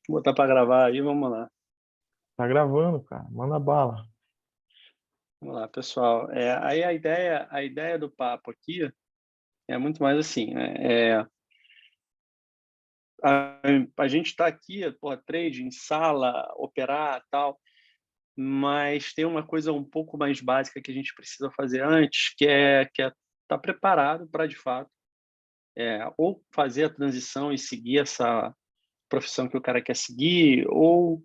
Vou botar para gravar aí, vamos lá. Tá gravando, cara. Manda bala. Vamos lá, pessoal. Aí a ideia do papo aqui é muito mais assim, né? A, a gente está aqui, pô, trading, sala, operar, tal, mas tem uma coisa um pouco mais básica que a gente precisa fazer antes, que é estar preparado para, de fato, ou fazer a transição e seguir essa profissão que o cara quer seguir, ou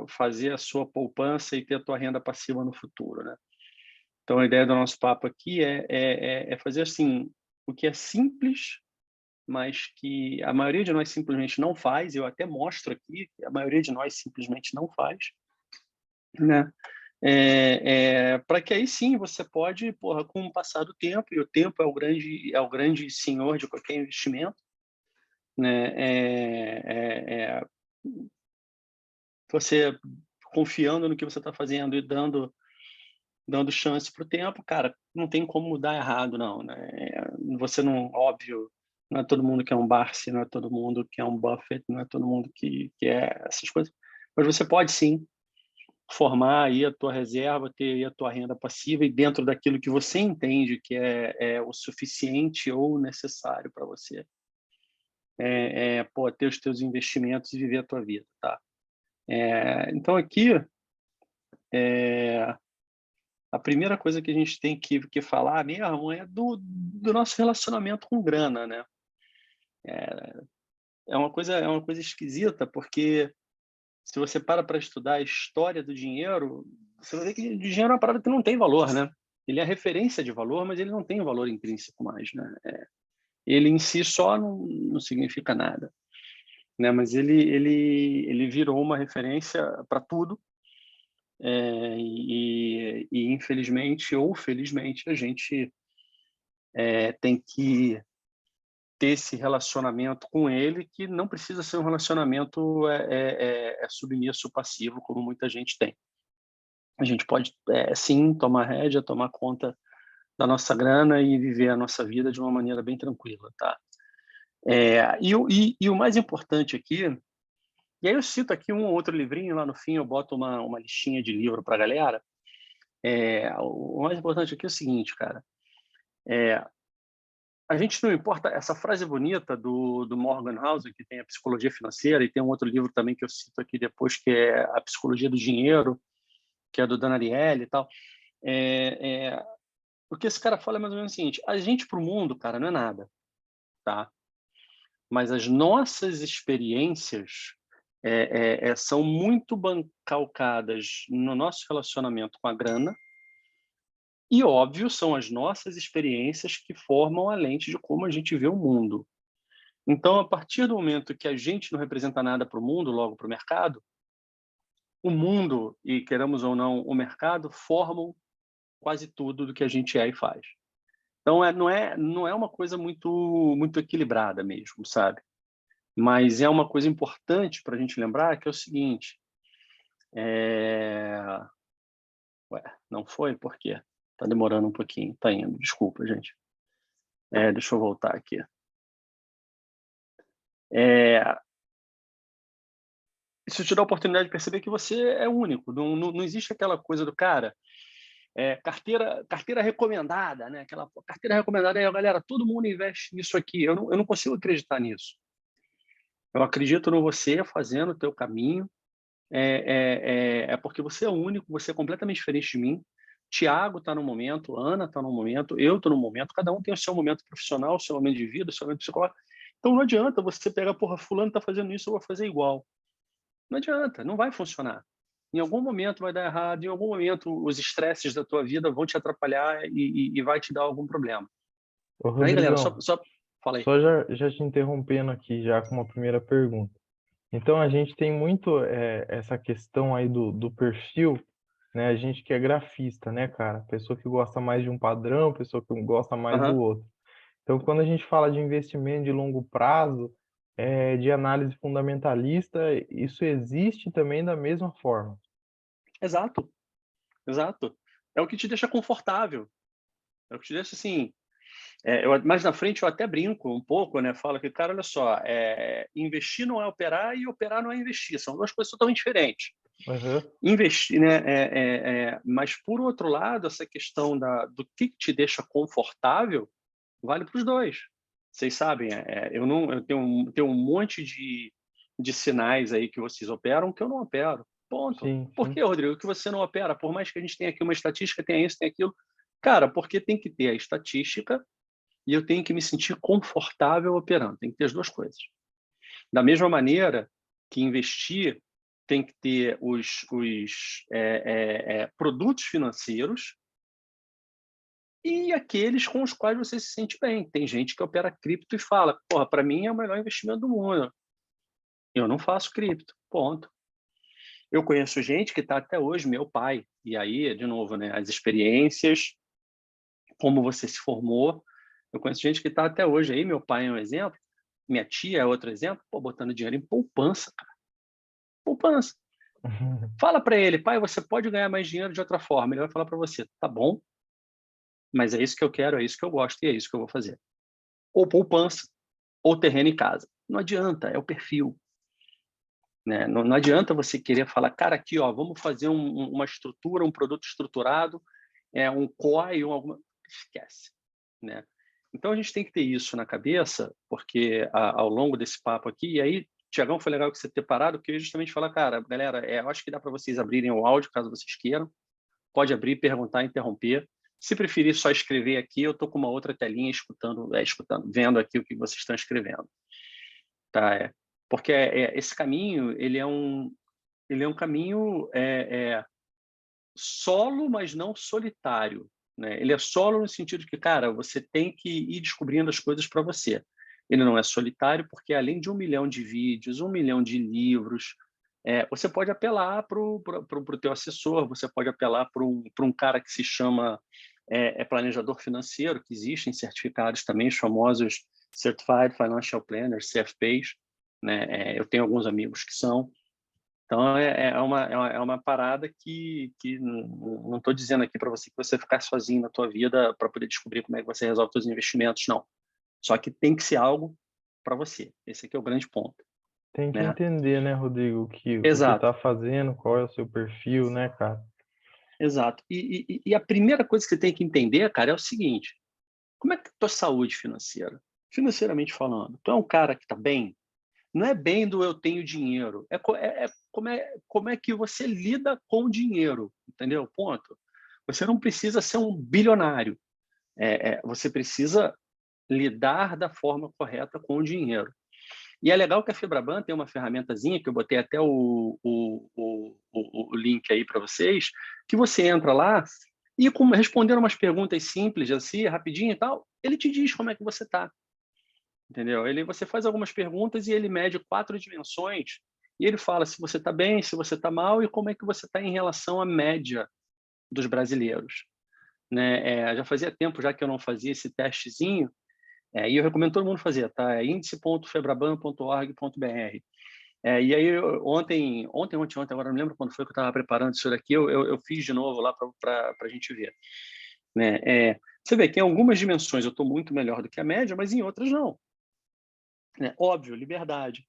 fazer a sua poupança e ter a tua renda passiva no futuro, né? Então, a ideia do nosso papo aqui é fazer assim, o que é simples, mas que a maioria de nós simplesmente não faz. Eu até mostro aqui que a maioria de nós simplesmente não faz, né? Para que aí sim você pode, porra, com o passar do tempo, e o tempo é o grande senhor de qualquer investimento, né? Você confiando no que você está fazendo e dando chance para o tempo, cara, não tem como dar errado, não, né? Você não, óbvio, não é todo mundo que é um Barsi, não é todo mundo que é um Buffett, não é todo mundo que é essas coisas, mas você pode sim formar aí a tua reserva, ter aí a tua renda passiva e dentro daquilo que você entende que é o suficiente ou necessário para você, pô, ter os teus investimentos e viver a tua vida, tá? Então aqui, é, a primeira coisa que a gente tem que falar mesmo é do nosso relacionamento com grana, né? É uma coisa esquisita, porque se você para estudar a história do dinheiro, você vai ver que o dinheiro é uma parada que não tem valor, né? Ele é referência de valor, mas ele não tem valor intrínseco mais, né? Ele em si só não significa nada, né? Mas ele virou uma referência para tudo, e infelizmente ou felizmente a gente tem que ter esse relacionamento com ele, que não precisa ser um relacionamento submisso, passivo, como muita gente tem. A gente pode, sim, tomar rédea, tomar conta da nossa grana e viver a nossa vida de uma maneira bem tranquila, tá? E o mais importante aqui, e aí eu cito aqui um ou outro livrinho, lá no fim eu boto uma listinha de livro para a galera. O mais importante aqui é o seguinte, cara, a gente não importa, essa frase bonita do Morgan Housel, que tem a Psicologia Financeira, e tem um outro livro também que eu cito aqui depois, que é A Psicologia do Dinheiro, que é do Dan Ariely e tal. O que esse cara fala é mais ou menos o seguinte: a gente para o mundo, cara, não é nada, tá? Mas as nossas experiências são muito calcadas no nosso relacionamento com a grana, e, óbvio, são as nossas experiências que formam a lente de como a gente vê o mundo. Então, a partir do momento que a gente não representa nada para o mundo, logo para o mundo, e queramos ou não, o mercado, formam quase tudo do que a gente é e faz. Então, não é uma coisa muito equilibrada mesmo, sabe? Mas é uma coisa importante para a gente lembrar, que é o seguinte, é... Ué, não foi? Por quê? Tá demorando um pouquinho, tá indo, desculpa, gente. Deixa eu voltar aqui. Isso te dá a oportunidade de perceber que você é único, não existe aquela coisa do cara, carteira recomendada, né? Aquela carteira recomendada, aí, galera, todo mundo investe nisso aqui. Eu não consigo acreditar nisso. Eu acredito no você fazendo o teu caminho. Porque você é único, você é completamente diferente de mim. Tiago está no momento, Ana está no momento, eu estou no momento. Cada um tem o seu momento profissional, o seu momento de vida, o seu momento psicológico. Então não adianta você pegar, porra, fulano está fazendo isso, eu vou fazer igual. Não adianta, não vai funcionar. Em algum momento vai dar errado, em algum momento os estresses da tua vida vão te atrapalhar e vai te dar algum problema. Ô, Aí, galera, só, Rodrigão, só fala aí. só já te interrompendo aqui já com uma primeira pergunta. Então, a gente tem muito essa questão aí do perfil, né? A gente que é grafista, né, cara? Pessoa que gosta mais de um padrão, pessoa que gosta mais do Aham, outro. Então, quando a gente fala de investimento de longo prazo, de análise fundamentalista, isso existe também da mesma forma. exato, exato. É o que te deixa confortável. É o que te deixa assim. Mais na frente eu até brinco um pouco, né? Falo que, cara, olha só, investir não é operar e operar não é investir. São duas coisas totalmente diferentes. Aham. Investir, né? Mas, por outro lado, essa questão do que te deixa confortável vale para os dois. Vocês sabem, eu tenho um monte de sinais aí que vocês operam que eu não opero. Ponto. Sim, Por sim. que, Rodrigo, que você não opera? Por mais que a gente tenha aqui uma estatística, tenha isso, tenha aquilo. Cara, porque tem que ter a estatística e eu tenho que me sentir confortável operando. Tem que ter as duas coisas. Da mesma maneira que investir tem que ter os produtos financeiros e aqueles com os quais você se sente bem. Tem gente que opera cripto e fala, porra, para mim é o melhor investimento do mundo. Eu não faço cripto, ponto. Eu conheço gente que está até hoje, meu pai, e aí, de novo, né, as experiências, como você se formou. Eu conheço gente que está até hoje aí, meu pai é um exemplo, minha tia é outro exemplo, pô, botando dinheiro em poupança, cara. Poupança. Fala para ele, pai, você pode ganhar mais dinheiro de outra forma. Ele vai falar para você, tá bom, mas é isso que eu quero, é isso que eu gosto e é isso que eu vou fazer. Ou poupança, ou terreno em casa. Não adianta, é o perfil. Né? Não adianta você querer falar, cara, aqui, ó, vamos fazer uma estrutura, um produto estruturado, um COI, alguma... Esquece. Né? Então, a gente tem que ter isso na cabeça, porque ao longo desse papo aqui, e aí, Tiagão, foi legal que você ter parado, porque eu ia justamente falar, cara, galera, eu acho que dá para vocês abrirem o áudio, caso vocês queiram, pode abrir, perguntar, interromper. Se preferir só escrever aqui, eu estou com uma outra telinha escutando, vendo aqui o que vocês estão escrevendo. Tá? Porque esse caminho, ele é um caminho solo, mas não solitário. Né? Ele é solo no sentido de que, cara, você tem que ir descobrindo as coisas para você. Ele não é solitário porque, além de 1 milhão de vídeos, 1 milhão de livros, você pode apelar para o teu assessor, você pode apelar para um cara que se chama planejador financeiro, que existem certificados também, os famosos Certified Financial Planners, CFPs. Né? Eu tenho alguns amigos que são. Então, é uma parada que não estou dizendo aqui para você que você ficar sozinho na tua vida para poder descobrir como é que você resolve seus investimentos, não. Só que tem que ser algo para você. Esse aqui é o grande ponto. Tem que Né? entender, né, Rodrigo, o que Exato, tá fazendo, qual é o seu perfil, né, cara? exato. E a primeira coisa que você tem que entender, cara, é o seguinte: como é que é a tua saúde financeira? Financeiramente falando, tu é um cara que está bem? Não é bem do eu tenho dinheiro, como é que você lida com o dinheiro, entendeu? Ponto. Você não precisa ser um bilionário, você precisa lidar da forma correta com o dinheiro. E é legal que a Febraban tem uma ferramentazinha, que eu botei até o link aí para vocês, que você entra lá e, respondendo umas perguntas simples, assim, rapidinho e tal, ele te diz como é que você está. Entendeu? Você faz algumas perguntas e ele mede 4 dimensões e ele fala se você está bem, se você está mal e como é que você está em relação à média dos brasileiros. Né? Já fazia tempo já que eu não fazia esse testezinho, e eu recomendo todo mundo fazer, tá? É índice.febraban.org.br. E aí, ontem, agora não lembro quando foi que eu estava preparando isso daqui, eu fiz de novo lá para a gente ver. Né? Você vê que em algumas dimensões eu estou muito melhor do que a média, mas em outras não. Óbvio, liberdade.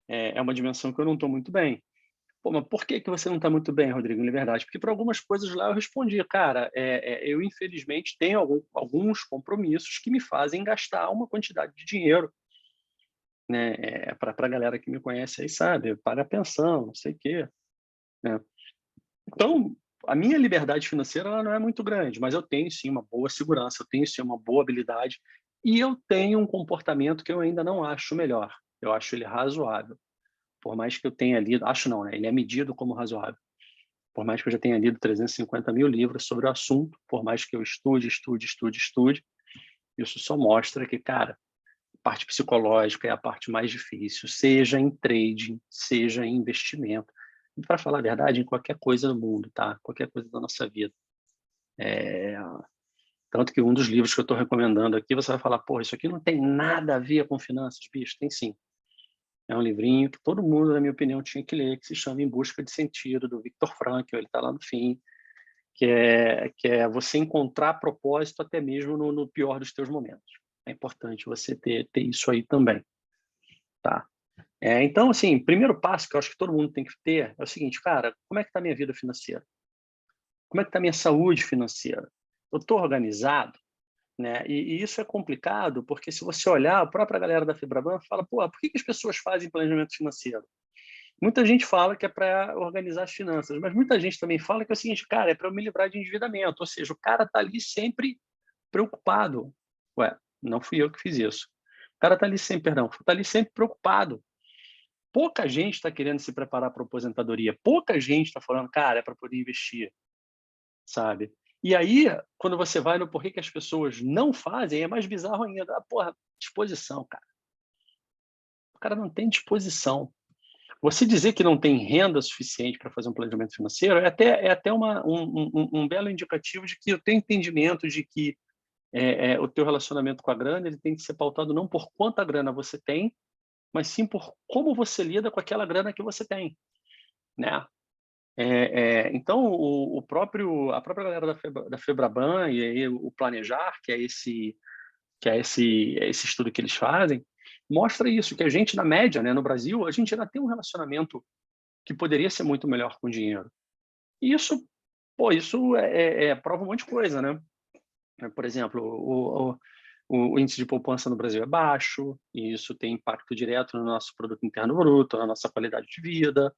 É uma dimensão que eu não estou muito bem. Pô, mas por que você não está muito bem, Rodrigo, em liberdade? Porque para algumas coisas lá eu respondi, cara, eu infelizmente tenho alguns compromissos que me fazem gastar uma quantidade de dinheiro. Né? Para a galera que me conhece aí sabe, paga pensão, não sei o quê. Né? Então, a minha liberdade financeira ela não é muito grande, mas eu tenho sim uma boa segurança, eu tenho sim uma boa habilidade e eu tenho um comportamento que eu ainda não acho melhor. Eu acho ele razoável. Por mais que eu tenha lido, acho não, né? Ele é medido como razoável. Por mais que eu já tenha lido 350 mil livros sobre o assunto, por mais que eu estude, isso só mostra que, cara, a parte psicológica é a parte mais difícil, seja em trading, seja em investimento. E, para falar a verdade, em qualquer coisa do mundo, tá? Qualquer coisa da nossa vida. Tanto que um dos livros que eu estou recomendando aqui, você vai falar, pô, isso aqui não tem nada a ver com finanças, bicho. Tem sim. É um livrinho que todo mundo, na minha opinião, tinha que ler, que se chama Em Busca de Sentido, do Viktor Frankl. Ele está lá no fim. que é você encontrar propósito até mesmo no pior dos teus momentos. É importante você ter isso aí também, tá? Então, assim, primeiro passo que eu acho que todo mundo tem que ter é o seguinte, cara, como é que está a minha vida financeira? Como é que está a minha saúde financeira? Eu estou organizado? Né? E isso é complicado, porque se você olhar, a própria galera da Febraban fala, pô, por que as pessoas fazem planejamento financeiro? Muita gente fala que é para organizar as finanças, mas muita gente também fala que é o seguinte, cara, é para eu me livrar de endividamento, ou seja, o cara está ali sempre preocupado. Ué, não fui eu que fiz isso. O cara está ali sempre, perdão, está ali sempre preocupado. Pouca gente está querendo se preparar para a aposentadoria, pouca gente está falando, cara, é para poder investir, sabe? E aí, quando você vai no porquê que as pessoas não fazem, é mais bizarro ainda. Ah, porra, disposição, cara. O cara não tem disposição. Você dizer que não tem renda suficiente para fazer um planejamento financeiro é até um belo indicativo de que eu tenho entendimento de que o teu relacionamento com a grana ele tem que ser pautado não por quanta grana você tem, mas sim por como você lida com aquela grana que você tem, né? Então, a própria galera da Febraban e aí o Planejar, esse estudo que eles fazem, mostra isso, que a gente, na média, né, no Brasil, a gente ainda tem um relacionamento que poderia ser muito melhor com o dinheiro. E isso, pô, isso prova um monte de coisa, né? Por exemplo, o índice de poupança no Brasil é baixo, e isso tem impacto direto no nosso produto interno bruto, na nossa qualidade de vida.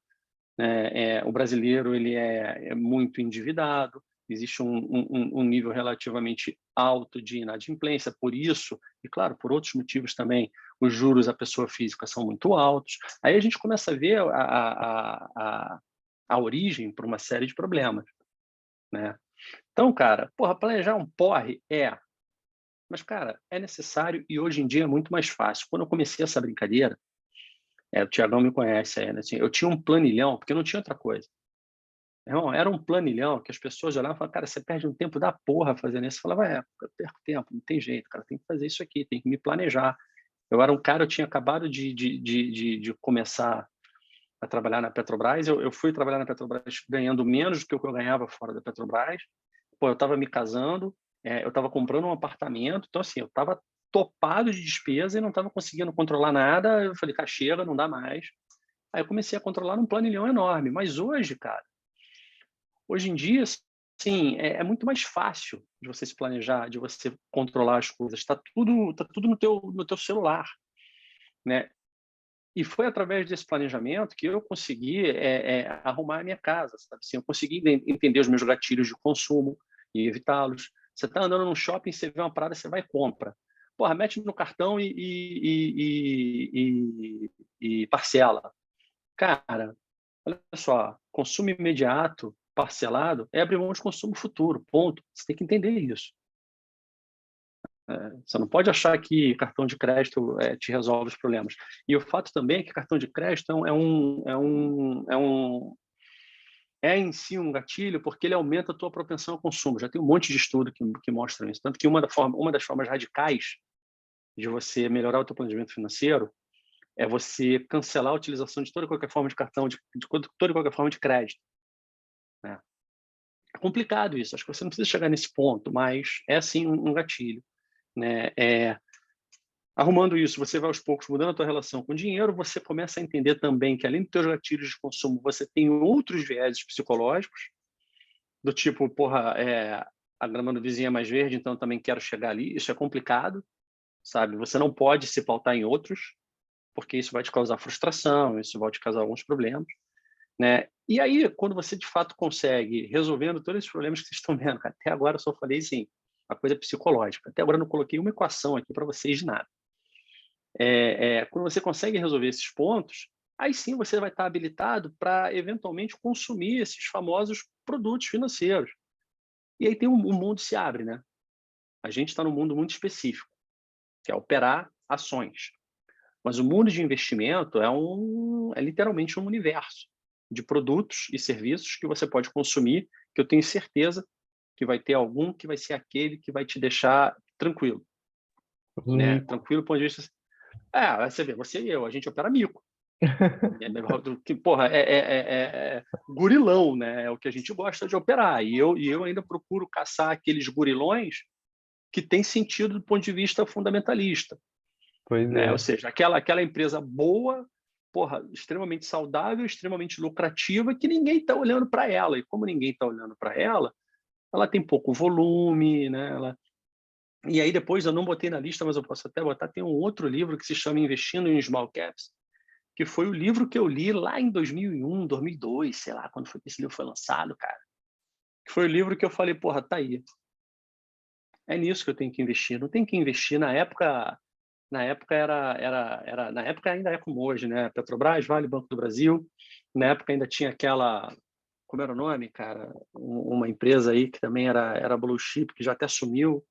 O brasileiro ele é muito endividado, existe um nível relativamente alto de inadimplência, por isso, e claro, por outros motivos também, os juros à pessoa física são muito altos. Aí a gente começa a ver a origem para uma série de problemas, né? Então, cara, porra, planejar um porre mas, cara, é necessário e hoje em dia é muito mais fácil. Quando eu comecei essa brincadeira, o Tiagão me conhece, né? Assim, eu tinha um planilhão, porque não tinha outra coisa. Irmão, era um planilhão que as pessoas olhavam e falavam, cara, você perde um tempo da porra fazendo isso. Eu falava, eu perco tempo, não tem jeito, cara, tem que fazer isso aqui, tem que me planejar. Eu era um cara, eu tinha acabado de começar a trabalhar na Petrobras, eu fui trabalhar na Petrobras ganhando menos do que o que eu ganhava fora da Petrobras. Pô, eu estava me casando, eu estava comprando um apartamento, então assim, eu estava topado de despesa e não estava conseguindo controlar nada. Eu falei, cara, chega, não dá mais. Aí eu comecei a controlar num planilhão enorme. Mas hoje, cara, hoje em dia, sim, é muito mais fácil de você se planejar, de você controlar as coisas. Tá tudo no teu celular, né? E foi através desse planejamento que eu consegui arrumar a minha casa, sabe? Assim, eu consegui entender os meus gatilhos de consumo e evitá-los. Você está andando num shopping, você vê uma parada, você vai e compra. Porra, mete no cartão e parcela. Cara, olha só, consumo imediato, parcelado, é abrir mão de consumo futuro, ponto. Você tem que entender isso. Você não pode achar que cartão de crédito te resolve os problemas. E o fato também é que cartão de crédito é em si um gatilho porque ele aumenta a tua propensão ao consumo. Já tem um monte de estudo que mostram isso. Tanto que uma das formas radicais de você melhorar o teu planejamento financeiro é você cancelar a utilização de toda e qualquer forma de cartão, de toda e qualquer forma de crédito, né? É complicado isso, acho que você não precisa chegar nesse ponto, mas é sim um gatilho, né? Arrumando isso, você vai aos poucos mudando a tua relação com o dinheiro, você começa a entender também que além dos teus gatilhos de consumo, você tem outros vieses psicológicos, do tipo, porra, a grama do vizinho é mais verde, então também quero chegar ali. Isso é complicado, sabe? Você não pode se pautar em outros, porque isso vai te causar frustração, isso vai te causar alguns problemas, né? E aí, quando você de fato consegue resolvendo todos esses problemas que vocês estão vendo, cara, até agora eu só falei assim, a coisa psicológica. Até agora eu não coloquei uma equação aqui para vocês de nada. Quando você consegue resolver esses pontos, aí sim você vai estar habilitado para eventualmente consumir esses famosos produtos financeiros. E aí o mundo se abre, né? A gente está num mundo muito específico, que é operar ações. Mas o mundo de investimento é literalmente um universo de produtos e serviços que você pode consumir, que eu tenho certeza que vai ter algum que vai ser aquele que vai te deixar tranquilo, né? Rico. Tranquilo do ponto de vista... você vê, você e eu, a gente opera mico. Porra, gurilão, né? É o que a gente gosta de operar. E eu ainda procuro caçar aqueles gurilões que têm sentido do ponto de vista fundamentalista, Pois né? Ou é, seja, aquela empresa boa, porra, extremamente saudável, extremamente lucrativa, que ninguém está olhando para ela. E como ninguém está olhando para ela, ela tem pouco volume, né? E aí depois eu não botei na lista, mas eu posso até botar, tem um outro livro que se chama Investindo em Small Caps, que foi o livro que eu li lá em 2001, 2002, sei lá, quando foi que esse livro foi lançado, cara. Que foi o livro que eu falei, porra, tá aí. É nisso que eu tenho que investir. Não tem que investir na época na época ainda é como hoje, né? Petrobras, Vale, Banco do Brasil. Na época ainda tinha aquela, como era o nome, cara? Uma empresa aí que também era Blue Chip, que já até sumiu.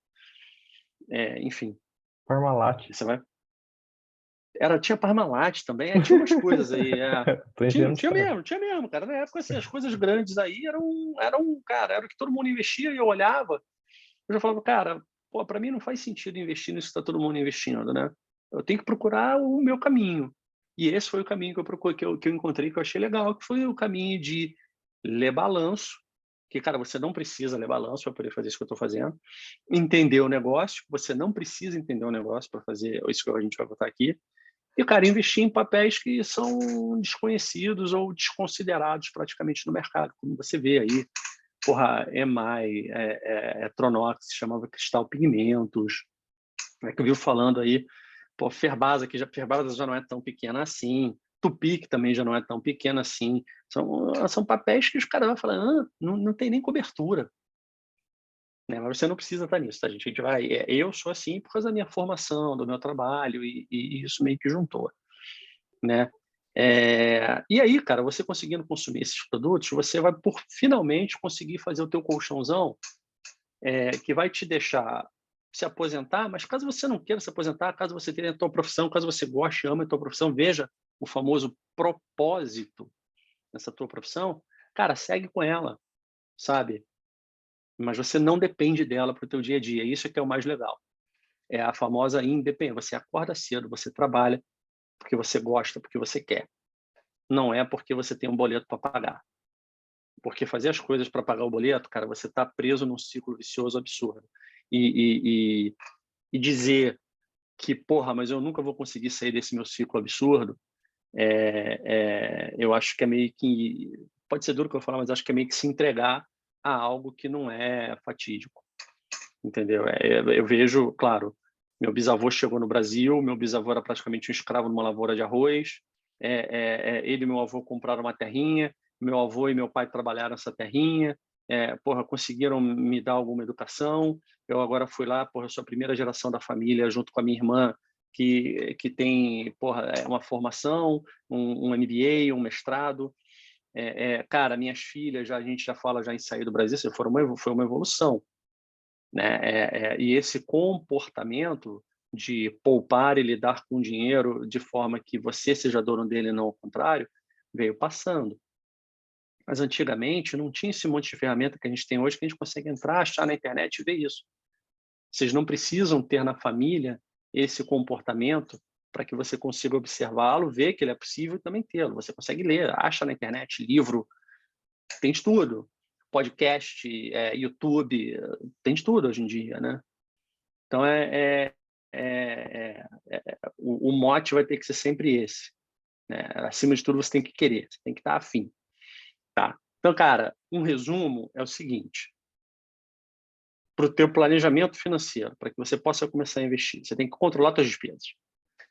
Enfim, Parmalat. você vai. Tinha Parmalat também, tinha umas coisas aí. Tô Tinha, enchendo o tinha saco. mesmo, tinha mesmo, cara. Na época, assim, as coisas grandes aí cara, era o que todo mundo investia e eu olhava. Eu já falava, cara, pô, para mim não faz sentido investir nisso que está todo mundo investindo, né? Eu tenho que procurar o meu caminho. E esse foi o caminho que eu procurei, que eu encontrei, que eu achei legal, que foi o caminho de ler balanço, que, cara, você não precisa ler balanço para poder fazer isso que eu estou fazendo. Entender o negócio, você não precisa entender o negócio para fazer isso que a gente vai botar aqui. E, cara, investir em papéis que são desconhecidos ou desconsiderados praticamente no mercado, como você vê aí, porra, EMAI, Tronox, chamava Cristal Pigmentos, que eu vi falando aí, pô, Ferbasa, Ferbasa já não é tão pequena assim, Tupi, que também já não é tão pequena assim, são papéis que os caras vão falar, não tem nem cobertura, né? Mas você não precisa estar nisso, tá, gente? A gente vai, eu sou assim por causa da minha formação, do meu trabalho, e isso meio que juntou, né? E aí, cara, você conseguindo consumir esses produtos, você vai finalmente conseguir fazer o teu colchãozão, que vai te deixar se aposentar, mas caso você não queira se aposentar, caso você tenha a tua profissão, caso você goste e ame a tua profissão, veja o famoso propósito nessa tua profissão, cara, segue com ela, sabe? Mas você não depende dela para o teu dia a dia, isso é que é o mais legal. É a famosa independência. Você acorda cedo, você trabalha porque você gosta, porque você quer. Não é porque você tem um boleto para pagar. Porque fazer as coisas para pagar o boleto, cara, você está preso num ciclo vicioso absurdo. E dizer que, porra, mas eu nunca vou conseguir sair desse meu ciclo absurdo, eu acho que é meio que... Pode ser duro que eu falar, mas acho que é meio que se entregar a algo que não é fatídico, entendeu? Eu vejo, claro, meu bisavô chegou no Brasil, meu bisavô era praticamente um escravo numa lavoura de arroz, ele e meu avô compraram uma terrinha, meu avô e meu pai trabalharam nessa terrinha, porra, conseguiram me dar alguma educação, eu agora fui lá, porra, eu sou a primeira geração da família, junto com a minha irmã, que tem, porra, uma formação, um MBA, um mestrado, cara, minhas filhas, a gente já fala já em sair do Brasil, foi uma evolução, né? E esse comportamento de poupar e lidar com o dinheiro de forma que você seja dono dele e não o contrário, veio passando. Mas antigamente não tinha esse monte de ferramenta que a gente tem hoje, que a gente consegue entrar, achar na internet e ver isso. Vocês não precisam ter na família esse comportamento para que você consiga observá-lo, ver que ele é possível e também tê-lo. Você consegue ler, acha na internet, livro, tem de tudo. Podcast, YouTube, tem de tudo hoje em dia, né? Então, o mote vai ter que ser sempre esse, né? Acima de tudo, você tem que querer, você tem que estar afim, tá? Então, cara, um resumo é o seguinte: para o teu planejamento financeiro, para que você possa começar a investir, você tem que controlar suas despesas.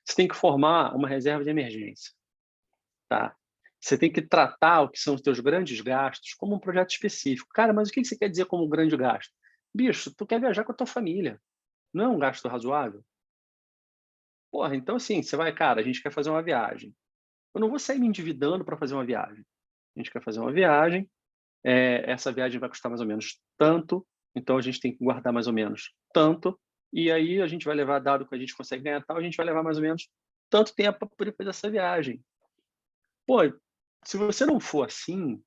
Você tem que formar uma reserva de emergência, tá? Você tem que tratar o que são os teus grandes gastos como um projeto específico. Cara, mas o que você quer dizer como grande gasto? Bicho, tu quer viajar com a tua família. Não é um gasto razoável? Porra, então assim, você vai, cara, a gente quer fazer uma viagem. Eu não vou sair me endividando para fazer uma viagem. A gente quer fazer uma viagem, essa viagem vai custar mais ou menos tanto, então a gente tem que guardar mais ou menos tanto, e aí a gente vai levar, dado que a gente consegue ganhar tal, a gente vai levar mais ou menos tanto tempo para poder fazer essa viagem. Pô, se você não for assim,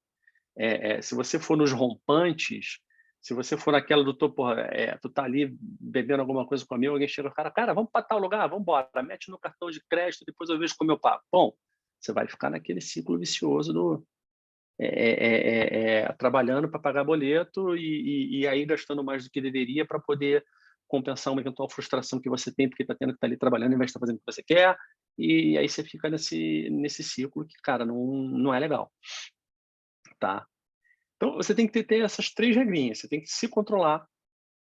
se você for nos rompantes, se você for naquela do topo, tu tá ali bebendo alguma coisa comigo, alguém chega, cara, vamos para tal lugar, vamos embora, mete no cartão de crédito, depois eu vejo como eu pago. Bom, Você vai ficar naquele ciclo vicioso do trabalhando para pagar boleto e aí gastando mais do que deveria para poder compensar uma eventual frustração que você tem, porque está tendo que estar ali trabalhando em vez de estar fazendo o que você quer, e aí você fica nesse ciclo que, cara, não é legal, tá? Então, você tem que ter essas 3 regrinhas, você tem que se controlar,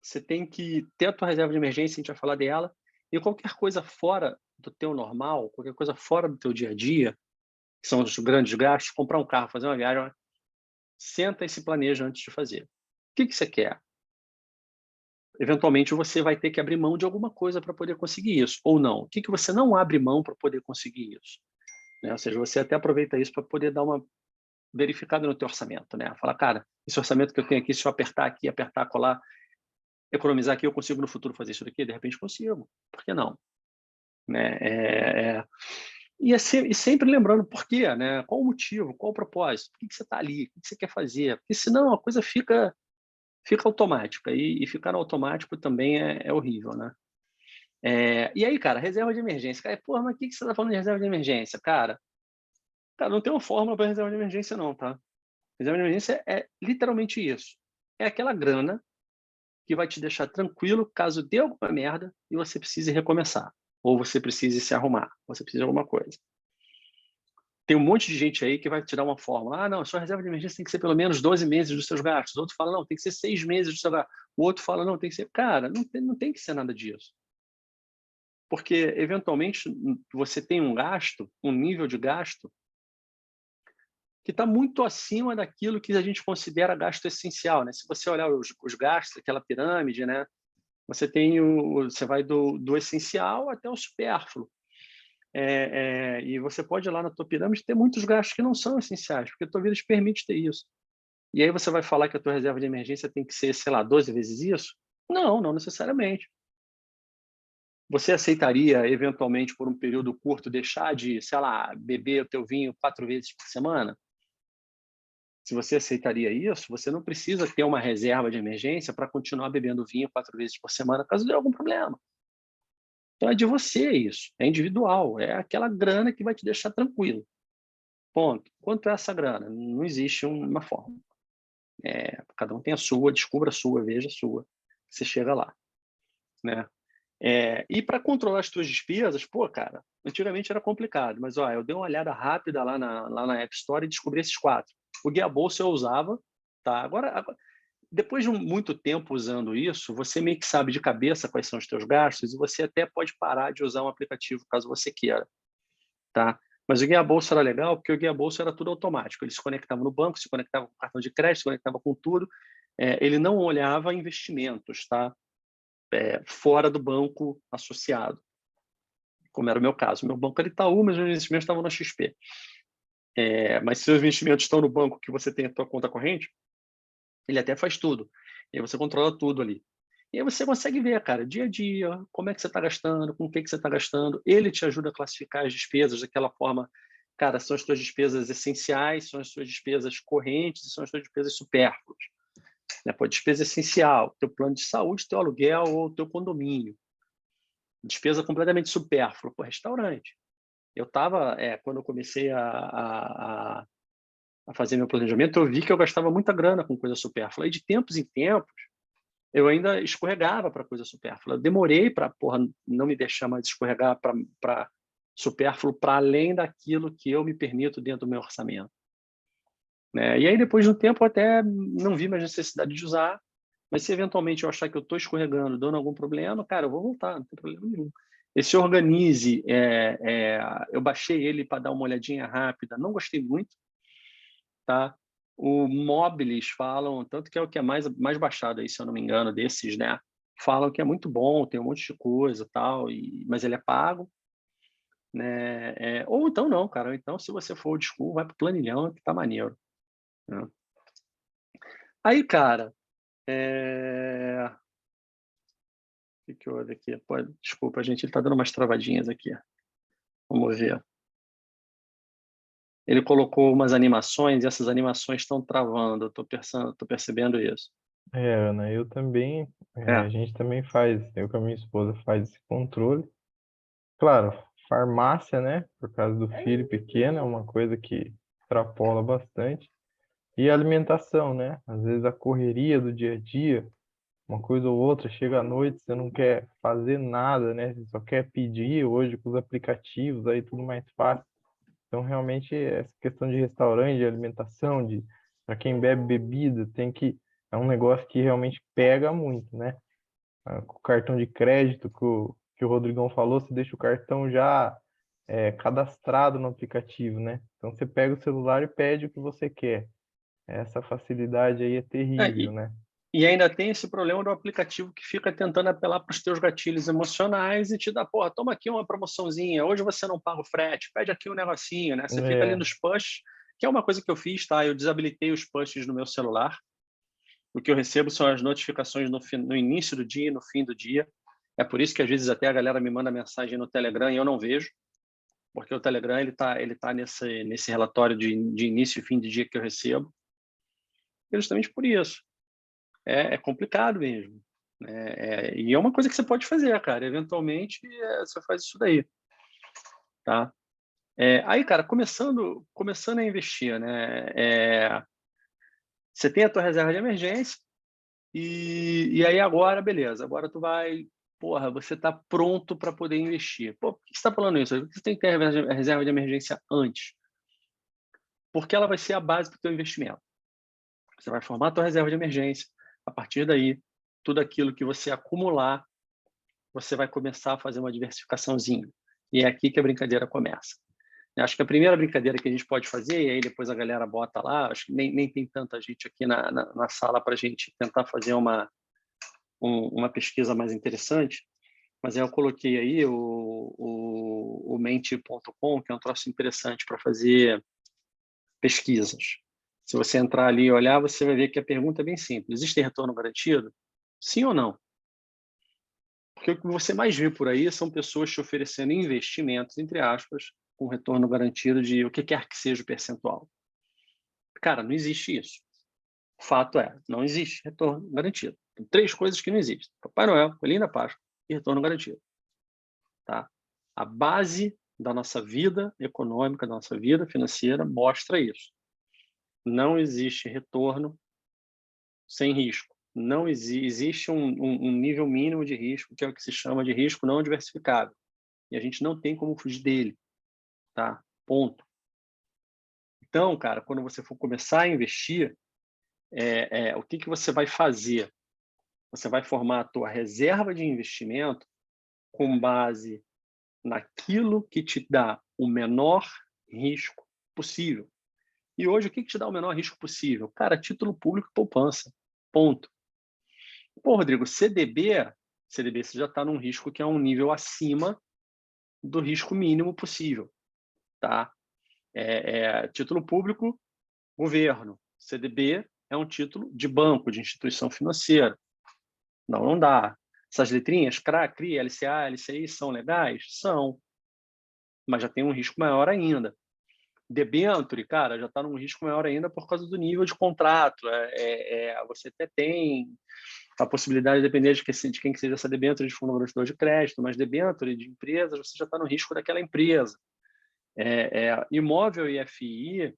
você tem que ter a tua reserva de emergência, a gente vai falar dela, e qualquer coisa fora do teu normal, qualquer coisa fora do teu dia a dia, que são os grandes gastos, comprar um carro, fazer uma viagem, senta e se planeja antes de fazer. O que você quer? Eventualmente você vai ter que abrir mão de alguma coisa para poder conseguir isso, ou não. O que você não abre mão para poder conseguir isso? Né? Ou seja, você até aproveita isso para poder dar uma verificada no teu orçamento, né? Fala, cara, esse orçamento que eu tenho aqui, se eu apertar aqui, apertar, colar, economizar aqui, eu consigo no futuro fazer isso daqui? De repente consigo. Por que não? Né? E sempre lembrando por quê, né? Qual o motivo, qual o propósito, por que você está ali, o que você quer fazer? Porque senão a coisa fica automática, e ficar no automático também é horrível, né? E aí, cara, reserva de emergência. Cara, porra, mas o que você está falando de reserva de emergência? Cara, não tem uma fórmula para reserva de emergência não, tá? Reserva de emergência é literalmente isso. É aquela grana que vai te deixar tranquilo caso dê alguma merda e você precise recomeçar. Ou você precise se arrumar, ou você precisa de alguma coisa. Tem um monte de gente aí que vai te dar uma fórmula. Ah, não, a sua reserva de emergência tem que ser pelo menos 12 meses dos seus gastos. O outro fala, não, tem que ser 6 meses do seu gasto. O outro fala, não, tem que ser... Cara, não tem que ser nada disso. Porque, eventualmente, você tem um gasto, um nível de gasto, que está muito acima daquilo que a gente considera gasto essencial, né? Se você olhar os gastos, aquela pirâmide, né? Você vai do essencial até o supérfluo. E você pode ir lá na tua pirâmide ter muitos gastos que não são essenciais, porque a tua vida te permite ter isso. E aí você vai falar que a tua reserva de emergência tem que ser, sei lá, 12 vezes isso? Não necessariamente. Você aceitaria, eventualmente, por um período curto, deixar de, sei lá, beber o teu vinho 4 vezes por semana? Se você aceitaria isso, você não precisa ter uma reserva de emergência para continuar bebendo vinho 4 vezes por semana, caso dê algum problema. Então é de você isso, é individual, é aquela grana que vai te deixar tranquilo. Ponto. Quanto é essa grana? Não existe uma forma. Cada um tem a sua, descubra a sua, veja a sua. Você chega lá, né? E para controlar as tuas despesas, pô, cara, antigamente era complicado, mas ó, eu dei uma olhada rápida lá na App Store e descobri esses 4. O Guia Bolsa eu usava, tá? Agora, depois de muito tempo usando isso, você meio que sabe de cabeça quais são os teus gastos e você até pode parar de usar um aplicativo caso você queira, tá? Mas o Guia Bolsa era legal porque o Guia Bolsa era tudo automático. Ele se conectava no banco, se conectava com o cartão de crédito, se conectava com tudo. Ele não olhava investimentos, tá? Fora do banco associado, como era o meu caso. Meu banco era Itaú, mas meus investimentos estavam na XP. Mas se os investimentos estão no banco que você tem a tua conta corrente, ele até faz tudo. E aí você controla tudo ali. E aí você consegue ver, cara, dia a dia, como é que você está gastando, com o que você está gastando. Ele te ajuda a classificar as despesas daquela forma, cara, são as suas despesas essenciais, são as suas despesas correntes e são as suas despesas supérfluas. Né? Pô, despesa essencial, teu plano de saúde, teu aluguel ou teu condomínio. Despesa completamente supérflua, pô, restaurante. Eu estava, quando eu comecei a fazer meu planejamento, eu vi que eu gastava muita grana com coisa supérflua. E de tempos em tempos, eu ainda escorregava para coisa supérflua. Eu demorei para, não me deixar mais escorregar para supérfluo, para além daquilo que eu me permito dentro do meu orçamento. Né? E aí, depois de um tempo, eu até não vi mais necessidade de usar, mas se eventualmente eu achar que eu estou escorregando, dando algum problema, cara, eu vou voltar, não tem problema nenhum. Esse Organize, eu baixei ele para dar uma olhadinha rápida, não gostei muito, tá? O Mobilis falam, tanto que é o que é mais baixado aí, se eu não me engano, desses, né? Falam que é muito bom, tem um monte de coisa tal, mas ele é pago, né? Ou então não, cara. Ou então, se você for old school, vai pro planilhão, que tá maneiro. Né? Aí, cara, o que houve aqui? Pô, desculpa, gente, ele tá dando umas travadinhas aqui. Vamos ver. Ele colocou umas animações e essas animações estão travando. Eu tô percebendo isso. Ana, eu também, a gente também faz, eu com a minha esposa faz esse controle. Claro, farmácia, né? Por causa do filho pequeno, é uma coisa que extrapola bastante. E a alimentação, né? Às vezes a correria do dia a dia, uma coisa ou outra, chega à noite, você não quer fazer nada, né? Você só quer pedir hoje com os aplicativos, aí tudo mais fácil. Então, realmente, essa questão de restaurante, de alimentação, de para quem bebe bebida, tem que é um negócio que realmente pega muito, né? Com o cartão de crédito que o Rodrigão falou, você deixa o cartão já cadastrado no aplicativo, né? Então, você pega o celular e pede o que você quer. Essa facilidade aí é É, terrível, né? e ainda tem esse problema do aplicativo que fica tentando apelar para os teus gatilhos emocionais e te dá, porra, toma aqui uma promoçãozinha, hoje você não paga o frete, pede aqui um negocinho, né? Você fica ali É, nos push, que é uma coisa que eu fiz, tá? Eu desabilitei os pushes no meu celular. O que eu recebo são as notificações no início do dia e no fim do dia. É por isso que às vezes até a galera me manda mensagem no Telegram e eu não vejo, porque o Telegram ele tá nesse relatório de início e fim de dia que eu recebo. E justamente por isso. É complicado mesmo. E é uma coisa que você pode fazer, cara. Eventualmente, você faz isso daí, tá? Aí, cara, começando a investir, né? Você tem a tua reserva de emergência e aí agora, beleza. Agora tu vai, porra, você tá pronto para poder investir. Pô, por que você está falando isso? Você tem que ter a reserva de emergência antes, porque ela vai ser a base do teu investimento. Você vai formar a tua reserva de emergência. A partir daí, tudo aquilo que você acumular você vai começar a fazer uma diversificaçãozinha. E é aqui que a brincadeira começa. Acho que a primeira brincadeira que a gente pode fazer, e aí depois a galera bota lá, acho que nem tem tanta gente aqui na sala para a gente tentar fazer uma pesquisa mais interessante, mas aí eu coloquei aí o mente.com, que é um troço interessante para fazer pesquisas. Se você entrar ali e olhar, você vai ver que a pergunta é bem simples. Existe retorno garantido? Sim ou não? Porque o que você mais vê por aí são pessoas te oferecendo investimentos, entre aspas, com retorno garantido de o que quer que seja o percentual. Cara, não existe isso. O fato é, não existe retorno garantido. Tem 3 coisas que não existem: Papai Noel, Coelhinho da Páscoa e retorno garantido. Tá? A base da nossa vida econômica, da nossa vida financeira, mostra isso. Não existe retorno sem risco. Não existe um nível mínimo de risco, que é o que se chama de risco não diversificável. E a gente não tem como fugir dele, tá? Ponto. Então, cara, quando você for começar a investir, o que você vai fazer? Você vai formar a tua reserva de investimento com base naquilo que te dá o menor risco possível. E hoje, o que te dá o menor risco possível? Cara, título público e poupança. Ponto. Pô, Rodrigo, CDB você já está num risco que é um nível acima do risco mínimo possível, tá? Título público, governo. CDB é um título de banco, de instituição financeira. Não dá. Essas letrinhas, CRA, CRI, LCA, LCI, são legais? São. Mas já tem um risco maior ainda. Debenture, cara, já está num risco maior ainda por causa do nível de contrato. Você até tem a possibilidade de depender de quem que seja essa debenture de fundo garantidor de crédito, mas debenture de empresas, você já está no risco daquela empresa. Imóvel e FI,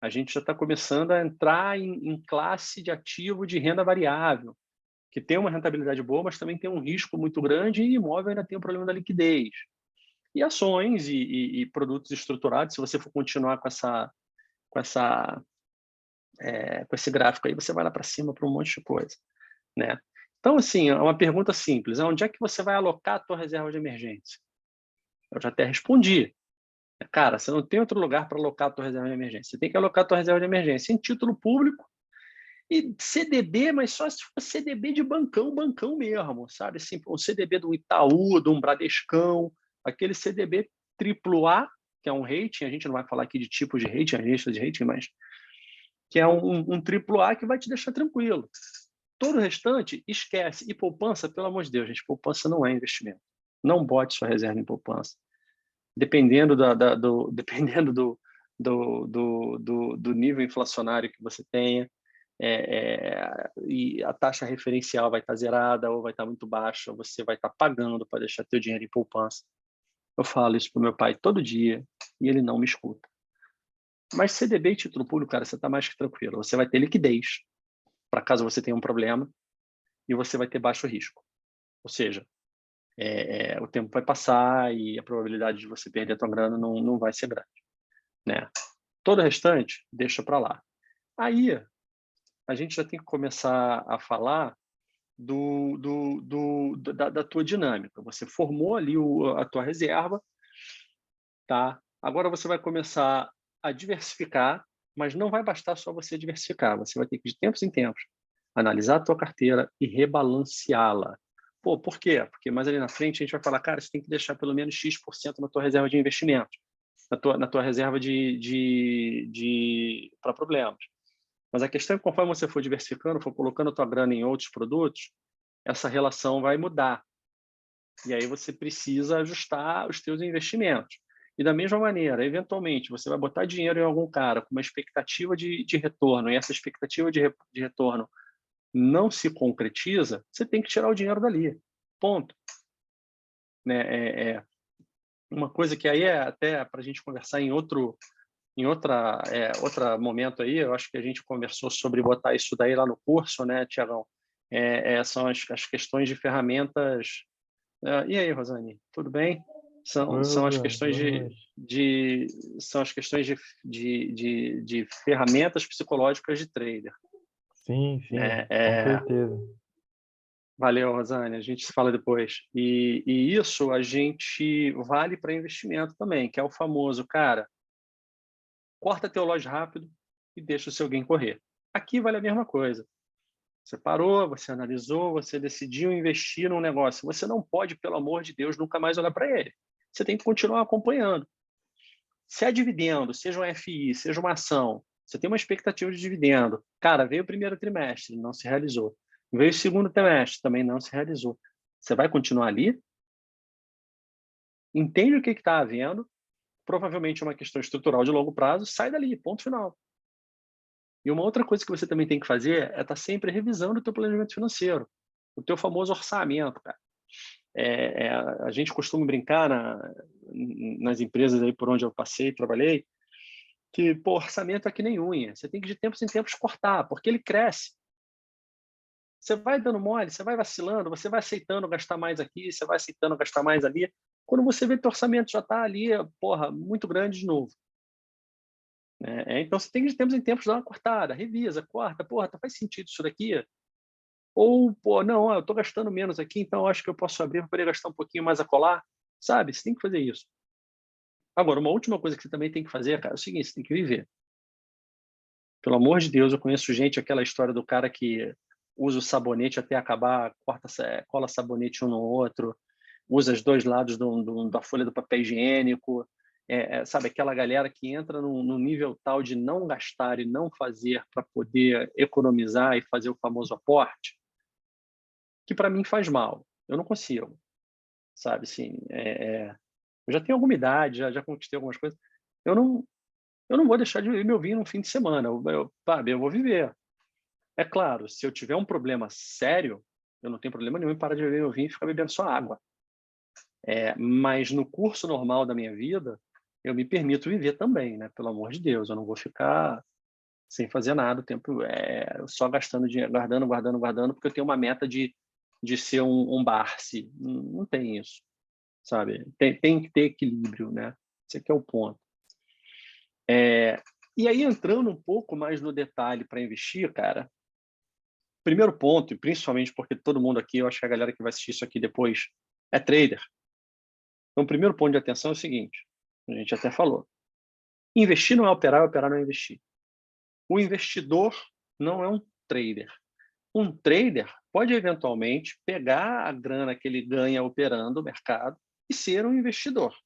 a gente já está começando a entrar em classe de ativo de renda variável, que tem uma rentabilidade boa, mas também tem um risco muito grande, e imóvel ainda tem o problema da liquidez. E ações e produtos estruturados, se você for continuar com esse gráfico aí, você vai lá para cima para um monte de coisa, né? Então, assim, é uma pergunta simples: onde é que você vai alocar a tua reserva de emergência? Eu já até respondi. Cara, você não tem outro lugar para alocar a tua reserva de emergência. Você tem que alocar a tua reserva de emergência em título público e CDB, mas só se for CDB de bancão, bancão mesmo, sabe? Assim, um CDB do Itaú, de um Bradescão, aquele CDB AAA, que é um rating, a gente não vai falar aqui de tipo de rating, a lista de rating, mas que é um AAA que vai te deixar tranquilo. Todo o restante, esquece. E poupança, pelo amor de Deus, gente, poupança não é investimento. Não bote sua reserva em poupança. Dependendo do nível inflacionário que você tenha, e a taxa referencial vai estar zerada ou vai estar muito baixa, você vai estar pagando para deixar teu dinheiro em poupança. Eu falo isso pro meu pai todo dia e ele não me escuta. Mas CDB e título público, cara, você está mais que tranquilo. Você vai ter liquidez para caso você tenha um problema e você vai ter baixo risco. Ou seja, o tempo vai passar e a probabilidade de você perder a tua grana não vai ser grande, né? Todo o restante, deixa para lá. Aí, a gente já tem que começar a falar da tua dinâmica. Você formou ali a tua reserva, tá? Agora você vai começar a diversificar, mas não vai bastar só você diversificar. Você vai ter que, de tempos em tempos, analisar a tua carteira e rebalanceá-la. Pô, por quê? Porque mais ali na frente a gente vai falar, cara, você tem que deixar pelo menos X% na tua reserva de investimento, na tua reserva para problemas. Mas a questão é que conforme você for diversificando, for colocando a tua grana em outros produtos, essa relação vai mudar. E aí você precisa ajustar os teus investimentos. E da mesma maneira, eventualmente, você vai botar dinheiro em algum cara com uma expectativa de retorno, e essa expectativa de retorno não se concretiza, você tem que tirar o dinheiro dali. Ponto. Né? Uma coisa que aí é até para a gente conversar em outro momento aí, eu acho que a gente conversou sobre botar isso daí lá no curso, né, Tiagão? São as questões de ferramentas. E aí, Rosane, tudo bem? São as Boa, questões boa noite. são as questões de ferramentas psicológicas de trader, Sim, né? sim, com certeza. Valeu, Rosane, a gente se fala depois. E isso a gente vale para investimento também, que é o famoso, cara, corta teu lote rápido e deixa o seu gain correr. Aqui vale a mesma coisa. Você parou, você analisou, você decidiu investir num negócio. Você não pode, pelo amor de Deus, nunca mais olhar para ele. Você tem que continuar acompanhando. Se é dividendo, seja um FI, seja uma ação, você tem uma expectativa de dividendo. Cara, veio o primeiro trimestre, não se realizou. Veio o segundo trimestre, também não se realizou. Você vai continuar ali? Entende o que está havendo? Provavelmente é uma questão estrutural de longo prazo, sai dali, ponto final. E uma outra coisa que você também tem que fazer é estar sempre revisando o teu planejamento financeiro, o teu famoso orçamento, cara. A gente costuma brincar nas empresas aí por onde eu passei, trabalhei, que pô, orçamento é que nem unha. Você tem que de tempos em tempos cortar, porque ele cresce. Você vai dando mole, você vai vacilando, você vai aceitando gastar mais aqui, você vai aceitando gastar mais ali. Quando você vê que o orçamento já está ali, porra, muito grande de novo. Né? Então você tem que de tempos em tempos dar uma cortada, revisa, corta, porra, faz sentido isso daqui? Ou, pô, não, eu estou gastando menos aqui, então eu acho que eu posso abrir para poder gastar um pouquinho mais a colar. Sabe? Você tem que fazer isso. Agora, uma última coisa que você também tem que fazer, cara, é o seguinte, você tem que viver. Pelo amor de Deus, eu conheço gente, aquela história do cara que usa o sabonete até acabar, cola sabonete um no outro, usa os dois lados da folha do papel higiênico, sabe, aquela galera que entra no nível tal de não gastar e não fazer para poder economizar e fazer o famoso aporte, que para mim faz mal. Eu não consigo, sabe, assim, eu já tenho alguma idade, já conquistei algumas coisas, eu não vou deixar de beber meu vinho no fim de semana, sabe, eu vou viver. É claro, se eu tiver um problema sério, eu não tenho problema nenhum em parar de beber meu vinho e ficar bebendo só água. Mas no curso normal da minha vida, eu me permito viver também, né? Pelo amor de Deus, eu não vou ficar sem fazer nada o tempo, só gastando dinheiro, guardando, guardando, guardando, porque eu tenho uma meta de ser um Barsi. Não tem isso, sabe? Tem que ter equilíbrio, né? Esse aqui é o ponto. E aí, entrando um pouco mais no detalhe para investir, cara, primeiro ponto, e principalmente porque todo mundo aqui, eu acho que a galera que vai assistir isso aqui depois é trader. Então, o primeiro ponto de atenção é o seguinte, a gente até falou, investir não é operar não é investir. O investidor não é um trader. Um trader pode, eventualmente, pegar a grana que ele ganha operando o mercado e ser um investidor.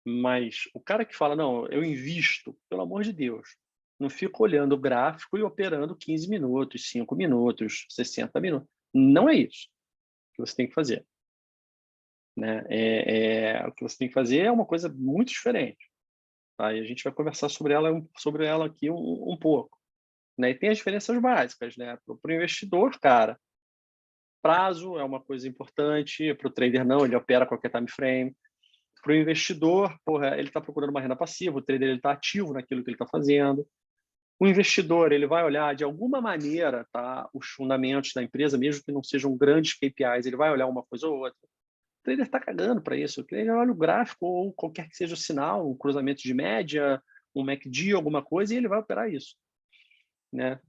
Mas o cara que fala, não, eu invisto, pelo amor de Deus, não fica olhando o gráfico e operando 15 minutos, 5 minutos, 60 minutos. Não é isso que você tem que fazer. Né? O que você tem que fazer é uma coisa muito diferente. Tá? E a gente vai conversar sobre ela aqui um pouco. Né? E tem as diferenças básicas. Né? Para o investidor, cara, prazo é uma coisa importante, para o trader não, ele opera qualquer time frame. Para o investidor, porra, ele está procurando uma renda passiva, o trader está ativo naquilo que ele está fazendo. O investidor, ele vai olhar de alguma maneira, tá, os fundamentos da empresa, mesmo que não sejam grandes KPIs, ele vai olhar uma coisa ou outra. O trader está cagando para isso. O trader olha o gráfico ou qualquer que seja o sinal, um cruzamento de média, um MACD, alguma coisa, e ele vai operar isso, né?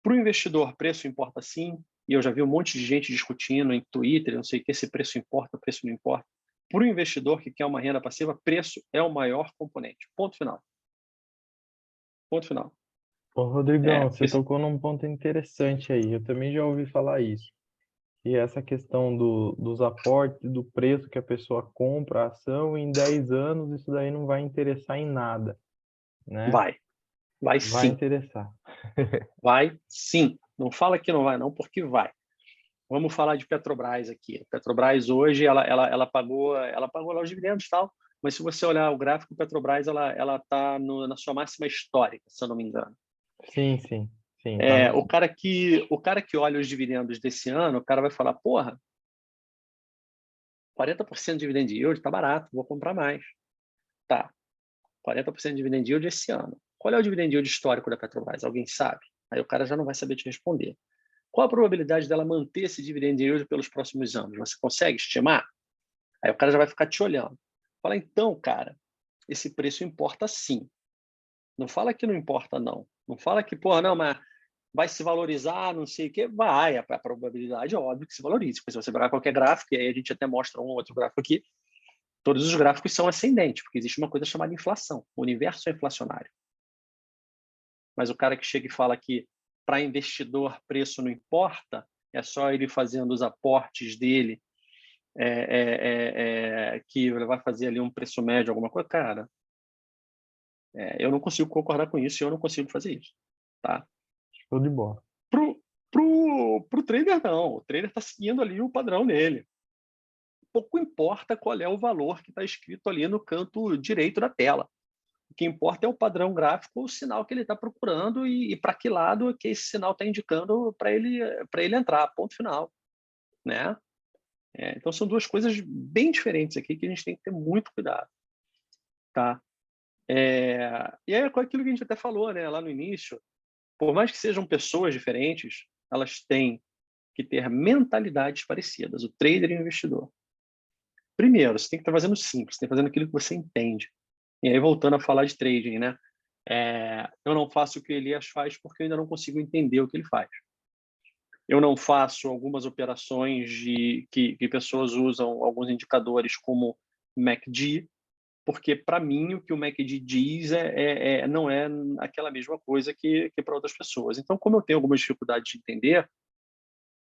Para o investidor, preço importa sim, e eu já vi um monte de gente discutindo em Twitter, não sei o que, se preço importa, preço não importa. Para o investidor que quer uma renda passiva, preço é o maior componente. Ponto final. Ponto final. Ô, Rodrigão, você Porque tocou num ponto interessante aí. Eu também já ouvi falar isso. E essa questão dos aportes, do preço que a pessoa compra a ação, em 10 anos isso daí não vai interessar em nada, né? vai Vai sim, interessar. vai sim. Não fala que não vai não, porque vai. Vamos falar de Petrobras aqui. A Petrobras hoje, ela pagou lá os dividendos e tal, mas se você olhar o gráfico, a Petrobras ela está na sua máxima histórica, se eu não me engano. Sim, sim, sim, tá O cara que olha os dividendos desse ano, o cara vai falar, porra, 40% de dividend yield, tá barato, vou comprar mais. Tá, 40% de dividend yield esse ano. Qual é o dividend yield histórico da Petrobras? Alguém sabe? Aí o cara já não vai saber te responder. Qual a probabilidade dela manter esse dividend yield pelos próximos anos? Você consegue estimar? Aí o cara já vai ficar te olhando. Fala, então, cara, esse preço importa sim. Não fala que não importa, não. Não fala que, porra, não, mas vai se valorizar, não sei o quê. Vai, a probabilidade é óbvio que se valorize. Porque se você pegar qualquer gráfico, e aí a gente até mostra um ou outro gráfico aqui, todos os gráficos são ascendentes, porque existe uma coisa chamada inflação. O universo é inflacionário. Mas o cara que chega e fala que para investidor preço não importa, é só ele fazendo os aportes dele, que ele vai fazer ali um preço médio, alguma coisa, cara, eu não consigo concordar com isso e eu não consigo fazer isso. Tá? show de bola. Pro trader, não. O trader está seguindo ali o padrão dele. Pouco importa qual é o valor que está escrito ali no canto direito da tela. O que importa é o padrão gráfico, o sinal que ele está procurando e para que lado que esse sinal está indicando para ele entrar, ponto final. Né? Então, são duas coisas bem diferentes aqui que a gente tem que ter muito cuidado. Tá? E aí, com aquilo que a gente até falou, né, lá no início, por mais que sejam pessoas diferentes, elas têm que ter mentalidades parecidas, o trader e o investidor. Primeiro, você tem que estar fazendo simples, você tem que estar fazendo aquilo que você entende. E aí, voltando a falar de trading, né? Eu não faço o que o Elias faz porque eu ainda não consigo entender o que ele faz. Eu não faço algumas operações que pessoas usam alguns indicadores como MACD, porque para mim o que o MACD diz não é aquela mesma coisa que para outras pessoas. Então, como eu tenho algumas dificuldades de entender,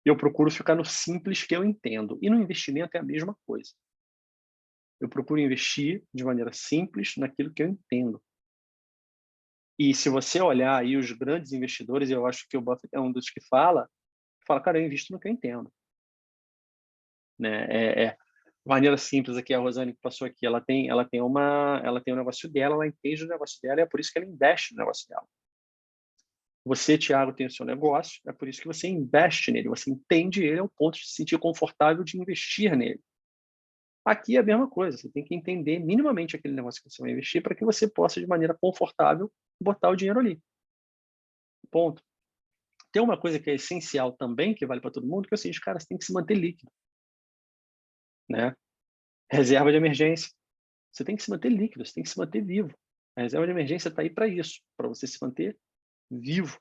eu procuro ficar no simples que eu entendo. E no investimento é a mesma coisa. Eu procuro investir de maneira simples naquilo que eu entendo. E se você olhar aí os grandes investidores, eu acho que o Buffett é um dos que fala, cara, eu invisto no que eu entendo. Né? Maneira simples aqui, a Rosane que passou aqui, ela tem um negócio dela, ela entende o negócio dela, e é por isso que ela investe no negócio dela. Você, Thiago, tem o seu negócio, é por isso que você investe nele, você entende ele ao ponto de se sentir confortável de investir nele. Aqui é a mesma coisa, você tem que entender minimamente aquele negócio que você vai investir para que você possa, de maneira confortável, botar o dinheiro ali. Ponto. Tem uma coisa que é essencial também, que vale para todo mundo, que é o seguinte, cara, você tem que se manter líquido. Né? Reserva de emergência. Você tem que se manter líquido, você tem que se manter vivo. A reserva de emergência está aí para isso, para você se manter vivo.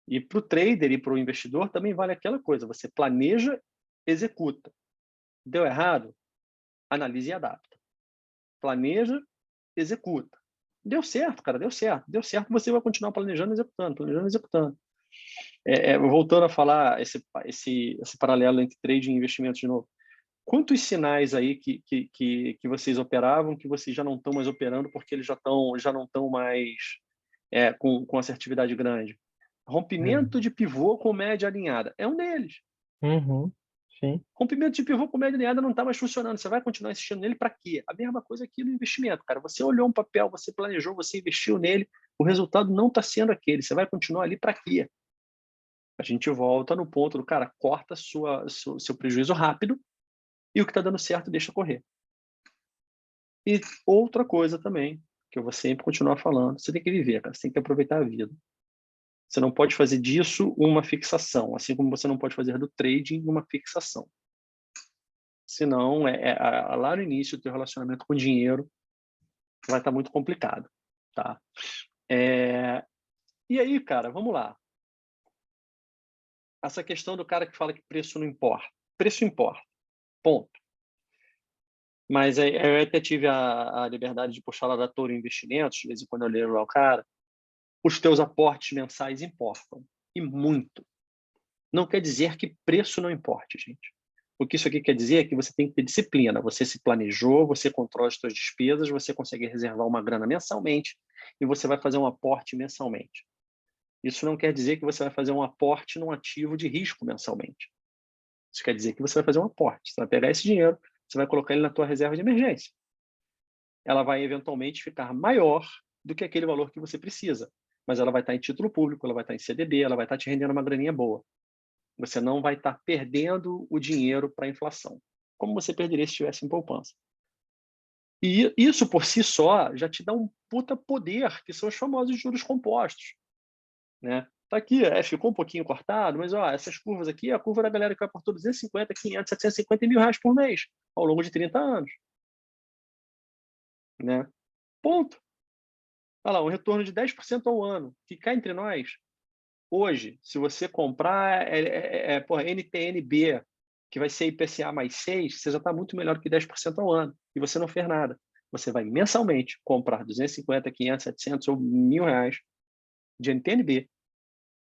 E para o trader e para o investidor também vale aquela coisa, você planeja, executa. Deu errado? Analise e adapta. Planeja, executa. Deu certo, cara, deu certo. Deu certo, você vai continuar planejando, executando, executando. Voltando a falar esse paralelo entre trade e investimento de novo. Quantos sinais aí que vocês operavam que vocês já não estão mais operando porque eles já não estão mais com assertividade grande? Rompimento de pivô com média alinhada é um deles. Uhum, sim. Rompimento de pivô com média alinhada não está mais funcionando. Você vai continuar insistindo nele para quê? A mesma coisa aqui no investimento, cara. Você olhou um papel, você planejou, você investiu nele, o resultado não está sendo aquele. Você vai continuar ali para quê? A gente volta no ponto do cara, corta seu prejuízo rápido e o que está dando certo deixa correr. E outra coisa também, que eu vou sempre continuar falando, você tem que viver, cara, você tem que aproveitar a vida. Você não pode fazer disso uma fixação, assim como você não pode fazer do trading uma fixação. Senão, lá no início, o teu relacionamento com o dinheiro vai estar muito complicado, tá? E aí, cara, vamos lá. Essa questão do cara que fala que preço não importa. Preço importa, ponto. Mas eu até tive a liberdade de puxar lá da Toro Investimentos, de vez em quando eu leio lá o cara, os teus aportes mensais importam, e muito. Não quer dizer que preço não importe, gente. O que isso aqui quer dizer é que você tem que ter disciplina. Você se planejou, você controla as suas despesas, você consegue reservar uma grana mensalmente e você vai fazer um aporte mensalmente. Isso não quer dizer que você vai fazer um aporte num ativo de risco mensalmente. Isso quer dizer que você vai fazer um aporte. Você vai pegar esse dinheiro, você vai colocar ele na tua reserva de emergência. Ela vai eventualmente ficar maior do que aquele valor que você precisa, mas ela vai estar em título público, ela vai estar em CDB, ela vai estar te rendendo uma graninha boa. Você não vai estar perdendo o dinheiro para a inflação, como você perderia se estivesse em poupança. E isso por si só já te dá um puta poder, que são os famosos juros compostos, né? Tá aqui, ficou um pouquinho cortado, mas ó, essas curvas aqui é a curva da galera que vai por 250, 500, 750 e R$ 1.000 por mês, ao longo de 30 anos, né? Ponto. Olha lá, um retorno de 10% ao ano, que cá entre nós, hoje, se você comprar porra, NTNB, que vai ser IPCA mais 6, você já está muito melhor que 10% ao ano, e você não fez nada. Você vai mensalmente comprar 250, 500, 700 ou R$ 1.000 de NTNB,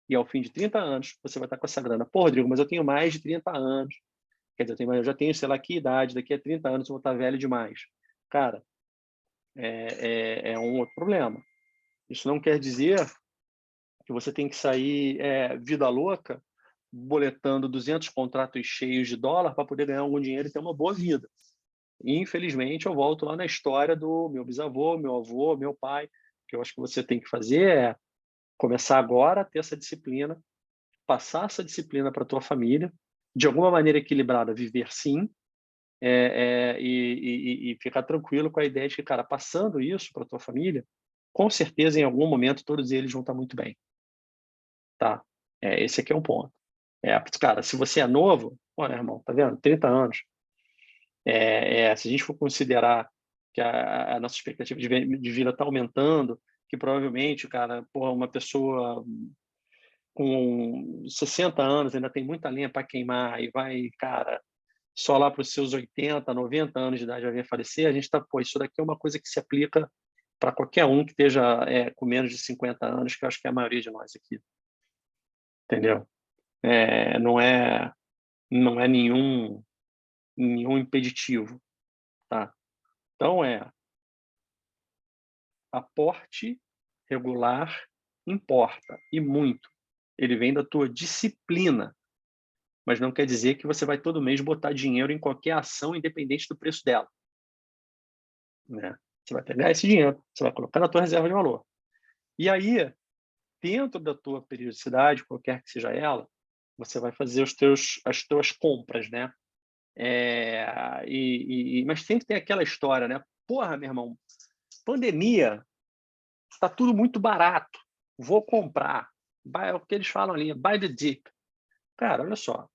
e ao fim de 30 anos, você vai estar com essa grana. Pô, Rodrigo, mas eu tenho mais de 30 anos. Quer dizer, eu já tenho, sei lá, que idade, daqui a 30 anos eu vou estar velho demais. Cara, é um outro problema. Isso não quer dizer que você tem que sair vida louca, boletando 200 contratos cheios de dólar para poder ganhar algum dinheiro e ter uma boa vida. E, infelizmente, eu volto lá na história do meu bisavô, meu avô, meu pai. O que eu acho que você tem que fazer é começar agora a ter essa disciplina, passar essa disciplina para a tua família, de alguma maneira equilibrada, viver sim, e ficar tranquilo com a ideia de que, cara, passando isso para a tua família, com certeza, em algum momento, todos eles vão estar muito bem. Tá? Esse aqui é um ponto. Cara, se você é novo, olha, irmão, tá vendo? 30 anos. Se a gente for considerar que a nossa expectativa de vida está aumentando, que provavelmente, cara, porra, uma pessoa com 60 anos ainda tem muita lenha para queimar e vai, cara, só lá para os seus 80, 90 anos de idade vai vir a falecer, a gente está, pô, isso daqui é uma coisa que se aplica para qualquer um que esteja com menos de 50 anos, que eu acho que é a maioria de nós aqui. Entendeu? Não é nenhum impeditivo, tá? Então, aporte regular importa, e muito. Ele vem da tua disciplina, mas não quer dizer que você vai todo mês botar dinheiro em qualquer ação, independente do preço dela, né? Você vai pegar esse dinheiro, você vai colocar na tua reserva de valor. E aí, dentro da tua periodicidade, qualquer que seja ela, você vai fazer as tuas compras, né? Mas sempre tem aquela história, né? Porra, meu irmão, pandemia, está tudo muito barato, vou comprar. É o que eles falam ali, buy the dip. Cara, olha só,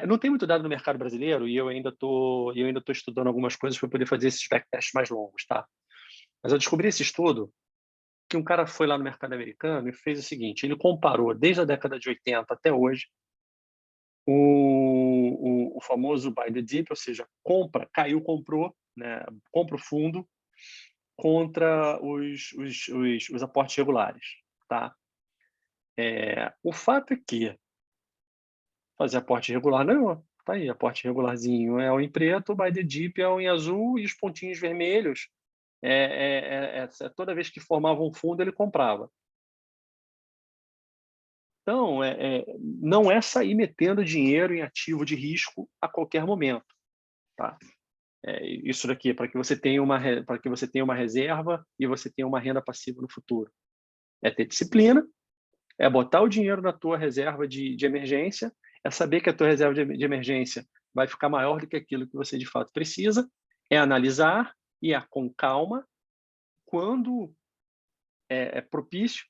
não tem muito dado no mercado brasileiro e eu ainda tô estudando algumas coisas para poder fazer esses backtests mais longos, tá? Mas eu descobri esse estudo que um cara foi lá no mercado americano e fez o seguinte, ele comparou desde a década de 80 até hoje o famoso buy the dip, ou seja, compra, caiu, comprou, né? Compra o fundo contra os aportes regulares, tá? O fato é que fazer aporte regular ganhou. Tá aí, aporte regularzinho é o em preto, o buy the dip é o em azul e os pontinhos vermelhos toda vez que formava um fundo ele comprava. Então, não é sair metendo dinheiro em ativo de risco a qualquer momento, tá? Isso daqui é para que você tenha uma reserva e você tenha uma renda passiva no futuro. É ter disciplina, É botar o dinheiro na tua reserva de emergência, é saber que a tua reserva de emergência vai ficar maior do que aquilo que você de fato precisa, é analisar e é com calma, quando é propício,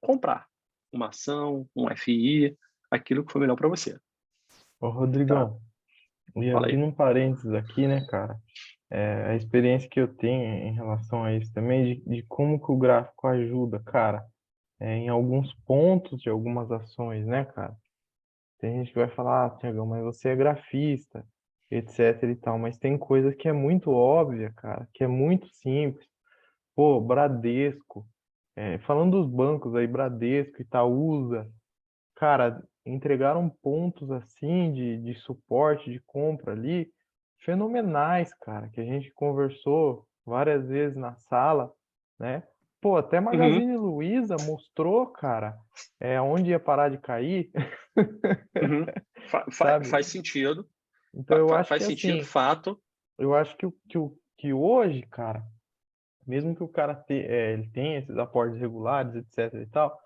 comprar uma ação, um FI, aquilo que for melhor para você, Ô, tá? Rodrigão, e Fala aí. abrindo um parênteses aqui, né, cara? A experiência que eu tenho em relação a isso também, de como que o gráfico ajuda, cara, em alguns pontos de algumas ações, né, cara? Tem gente que vai falar, ah, Tiagão, mas você é grafista, etc e tal, mas tem coisa que é muito óbvia, cara, que é muito simples. Pô, Bradesco, falando dos bancos aí, Bradesco, Itaúsa, cara, entregaram pontos assim de suporte, de compra ali, fenomenais, cara, que a gente conversou várias vezes na sala, né? Pô, até Uhum, Magazine Luiza mostrou, cara, onde ia parar de cair, uhum. sabe? Faz sentido, Então eu acho que faz sentido, assim, fato. eu acho que hoje, cara, mesmo que o cara ele tenha esses aportes regulares, etc e tal,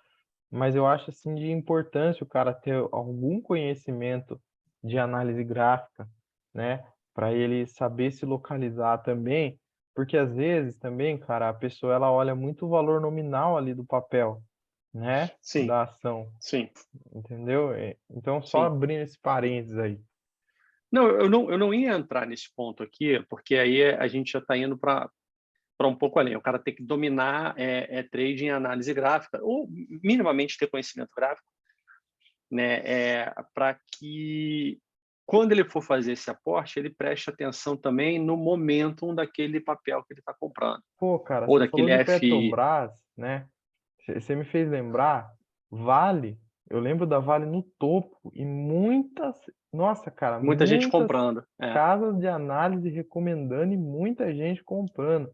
mas eu acho assim de importância o cara ter algum conhecimento de análise gráfica, né, para ele saber se localizar também, porque às vezes também, cara, a pessoa ela olha muito o valor nominal ali do papel, né, Sim, da ação, sim, entendeu? Então só sim. abrindo esse parênteses aí. Não, eu não ia entrar nesse ponto aqui, porque aí a gente já está indo para um pouco além. O cara tem que dominar trading e análise gráfica, ou minimamente ter conhecimento gráfico, né, para que quando ele for fazer esse aporte, ele preste atenção também no momento daquele papel que ele está comprando, Pô, cara, ou você falou daquele de FI. Petrobras, né? Você me fez lembrar, Vale, eu lembro da Vale no topo e muitas, nossa, cara, Muita gente muitas comprando, casas de análise recomendando e muita gente comprando.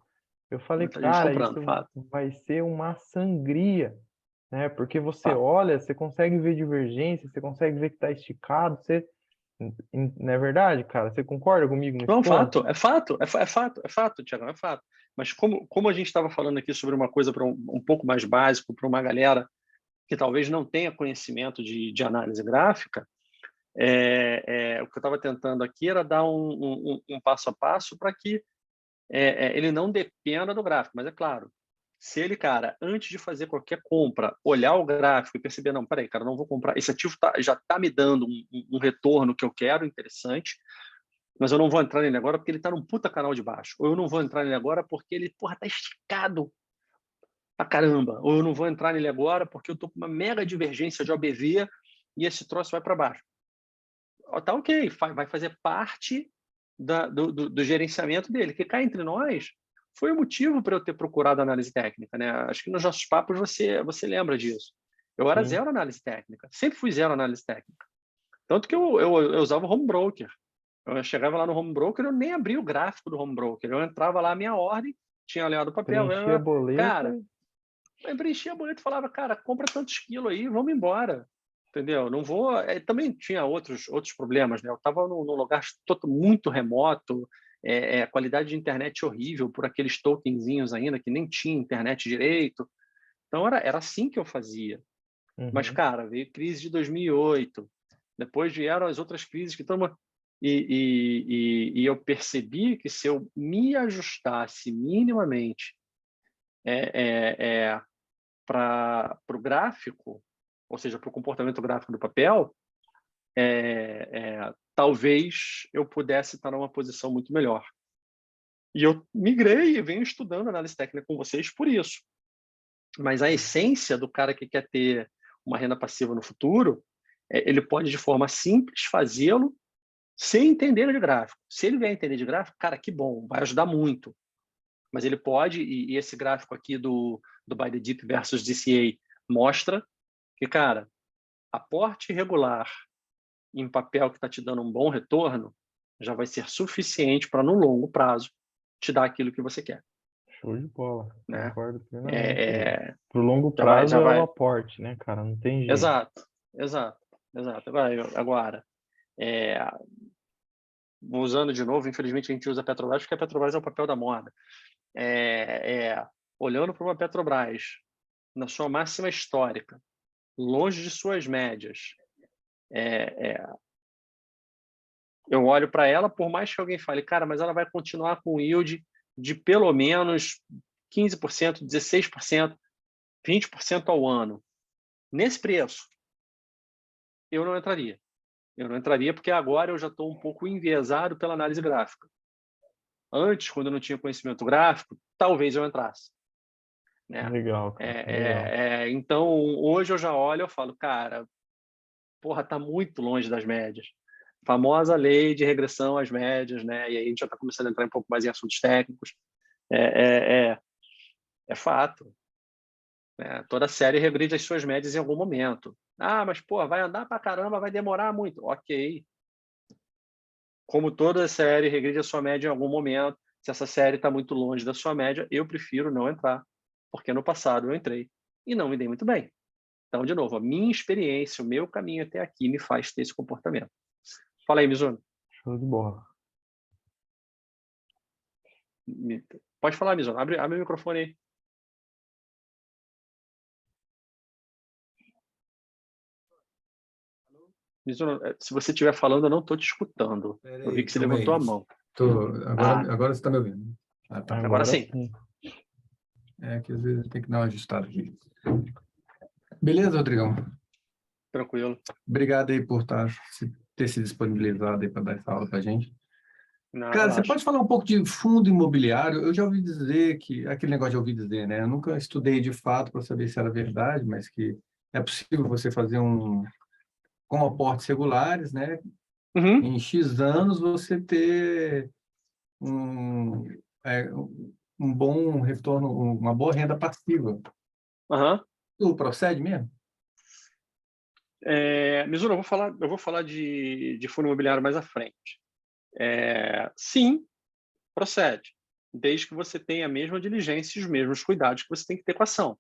Eu falei, muita gente cara, comprando, isso fato, vai ser uma sangria, né? Porque você fato. olha, você consegue ver divergência, você consegue ver que está esticado, não é verdade, cara? Você concorda comigo nesse Não, ponto? fato, é fato, Tiago, é fato. Mas como a gente estava falando aqui sobre uma coisa para um pouco mais básico, para uma galera que talvez não tenha conhecimento de análise gráfica, o que eu estava tentando aqui era dar um passo a passo para que ele não dependa do gráfico. Mas é claro, se ele, cara, antes de fazer qualquer compra, olhar o gráfico e perceber, não, peraí, cara, não vou comprar, esse ativo já está me dando um retorno que eu quero, interessante, mas eu não vou entrar nele agora porque ele está num puta canal de baixo. Ou eu não vou entrar nele agora porque ele, porra, tá esticado pra caramba. Ou eu não vou entrar nele agora porque eu tô com uma mega divergência de OBV e esse troço vai para baixo. Tá ok, vai fazer parte do gerenciamento dele. Que cá entre nós foi o motivo para eu ter procurado análise técnica, né? Acho que nos nossos papos você lembra disso. Eu era Sim. zero análise técnica, sempre fui zero análise técnica. Tanto que eu usava o home broker. Eu chegava lá no home broker, eu nem abria o gráfico do home broker. Eu entrava lá, minha ordem, tinha olhado o papel. Preencher a boleta. Cara, eu preenchia a boleta e falava, cara, compra tantos quilos aí, vamos embora. Entendeu? Não vou. Também tinha outros problemas, né? Eu estava num lugar muito remoto, a qualidade de internet horrível por aqueles tokenzinhos ainda, que nem tinha internet direito. Então era assim que eu fazia. Mas, Uhum. cara, veio crise de 2008, depois vieram as outras crises que estão. E eu percebi que se eu me ajustasse minimamente para o gráfico, ou seja, para o comportamento gráfico do papel, talvez eu pudesse estar numa posição muito melhor. E eu migrei e venho estudando análise técnica com vocês por isso. Mas a essência do cara que quer ter uma renda passiva no futuro, ele pode, de forma simples, fazê-lo sem entender de gráfico. Se ele vier entender de gráfico, cara, que bom, vai ajudar muito. Mas ele pode, e esse gráfico aqui do Buy the Dip versus DCA mostra que, cara, aporte regular em papel que está te dando um bom retorno já vai ser suficiente para, no longo prazo, te dar aquilo que você quer. Show de bola. Né? Concordo plenamente É, aí. é, Pro longo já vai, prazo já é o vai. aporte, né, cara? Não tem jeito. Exato, exato, exato. Agora é, usando de novo, infelizmente a gente usa a Petrobras porque a Petrobras é o papel da moda. Olhando para uma Petrobras na sua máxima histórica, longe de suas médias, eu olho para ela, por mais que alguém fale, cara, mas ela vai continuar com yield de pelo menos 15%, 16%, 20% ao ano. Nesse preço, eu não entraria. Eu não entraria porque agora eu já estou um pouco enviesado pela análise gráfica. Antes, quando eu não tinha conhecimento gráfico, talvez eu entrasse, né? Legal, cara. Legal. Então, hoje eu já olho e falo, cara, porra, tá muito longe das médias. Famosa lei de regressão às médias, né? E aí a gente já está começando a entrar um pouco mais em assuntos técnicos. É fato, né? Toda série regride as suas médias em algum momento. Ah, mas pô, vai andar pra caramba, vai demorar muito. Ok. Como toda série regride a sua média em algum momento, se essa série está muito longe da sua média, eu prefiro não entrar, porque no passado eu entrei e não me dei muito bem. Então, de novo, a minha experiência, o meu caminho até aqui me faz ter esse comportamento. Fala aí, Mizuno. Show de bola. Pode falar, Mizuno. Abre o microfone aí. Mizuno, se você estiver falando, eu não estou te escutando. Eu vi Peraí, que você calma aí. levantou a mão. Agora você está me ouvindo. Ah, tá. Agora sim. É que às vezes tem que dar uma ajustada aqui. Beleza, Rodrigão? Tranquilo. Obrigado aí por ter se disponibilizado aí para dar essa aula para a gente. Não, Cara, você relaxa. pode falar um pouco de fundo imobiliário? Eu já ouvi dizer que, aquele negócio de ouvir dizer, né? Eu nunca estudei de fato para saber se era verdade, mas que é possível você fazer com aportes regulares, né? Uhum. Em X anos você ter um, um bom retorno, uma boa renda passiva. Uhum. Tudo procede mesmo? Mizuno, eu vou falar de fundo imobiliário mais à frente. Sim, procede, desde que você tenha a mesma diligência e os mesmos cuidados que você tem que ter com a ação.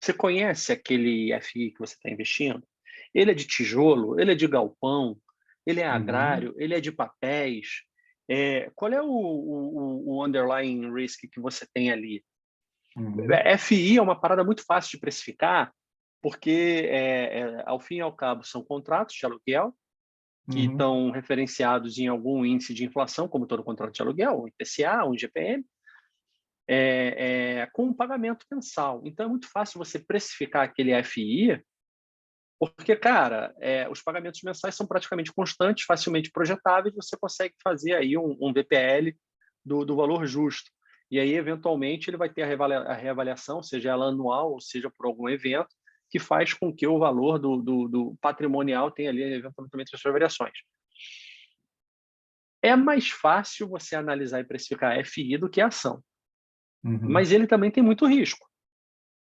Você conhece aquele FI que você está investindo? Ele é de tijolo? Ele é de galpão? Ele é agrário? Ele é de papéis? Qual é o underlying risk que você tem ali? FI é uma parada muito fácil de precificar, porque, ao fim e ao cabo, são contratos de aluguel que estão referenciados em algum índice de inflação, como todo contrato de aluguel, um IPCA, um IGPM, com um pagamento mensal. Então, é muito fácil você precificar aquele FI, porque, cara, os pagamentos mensais são praticamente constantes, facilmente projetáveis, você consegue fazer aí um VPL do valor justo. E aí, eventualmente, ele vai ter a reavaliação, seja ela anual, ou seja por algum evento, que faz com que o valor do patrimonial tenha ali, eventualmente, as suas variações. É mais fácil você analisar e precificar FI do que a ação. Mas ele também tem muito risco.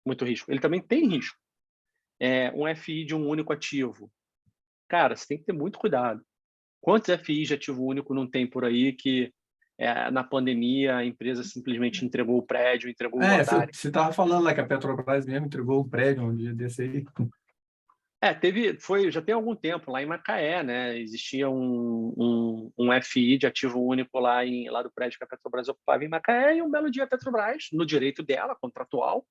Muito risco. Ele também tem risco. Um FI de um único ativo. Cara, você tem que ter muito cuidado. Quantos FIs de ativo único não tem por aí que na pandemia a empresa simplesmente entregou o prédio, entregou o andar? Você estava falando lá que a Petrobras mesmo entregou um prédio um dia desse aí. Já tem algum tempo, lá em Macaé, né? Existia um FI de ativo único lá do prédio que a Petrobras ocupava em Macaé, e um belo dia a Petrobras, no direito dela, contratual,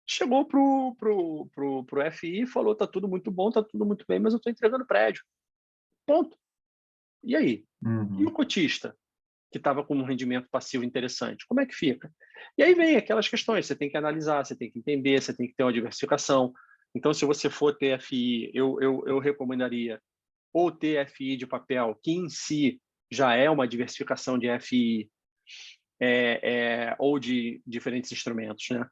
chegou pro FI e falou: tá tudo muito bom, tá tudo muito bem, mas eu estou entregando prédio. Ponto. E aí? E o cotista, que estava com um rendimento passivo interessante, como é que fica? E aí vem aquelas questões, você tem que analisar, você tem que entender, você tem que ter uma diversificação. Então, se você for ter FI, eu recomendaria ou ter FI de papel, que em si já é uma diversificação de FI, ou de diferentes instrumentos, né?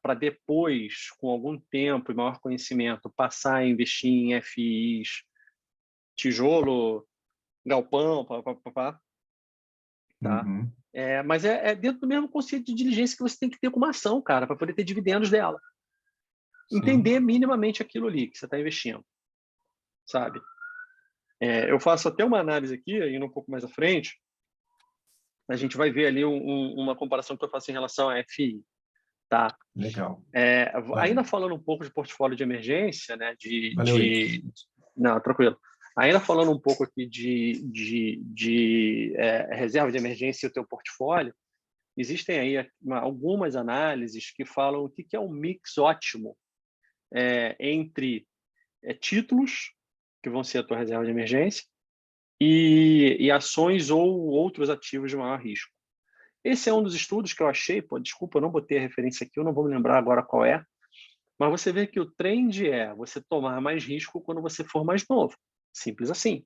Para depois, com algum tempo e maior conhecimento, passar a investir em FIs, tijolo, galpão, tá? Mas é dentro do mesmo conceito de diligência que você tem que ter com uma ação, cara, para poder ter dividendos dela. Entender minimamente aquilo ali que você está investindo, sabe? Eu faço até uma análise aqui, indo um pouco mais à frente, a gente vai ver ali uma comparação que eu faço em relação a FI, tá? Legal. Ainda falando um pouco de portfólio de emergência, né? Valeu aí. Não, tranquilo. Ainda falando um pouco aqui de reserva de emergência e o teu portfólio, existem aí algumas análises que falam o que é um mix ótimo entre títulos, que vão ser a tua reserva de emergência, e ações ou outros ativos de maior risco. Esse é um dos estudos que eu achei, desculpa, eu não botei a referência aqui, eu não vou me lembrar agora qual é, mas você vê que o trend é você tomar mais risco quando você for mais novo. Simples assim.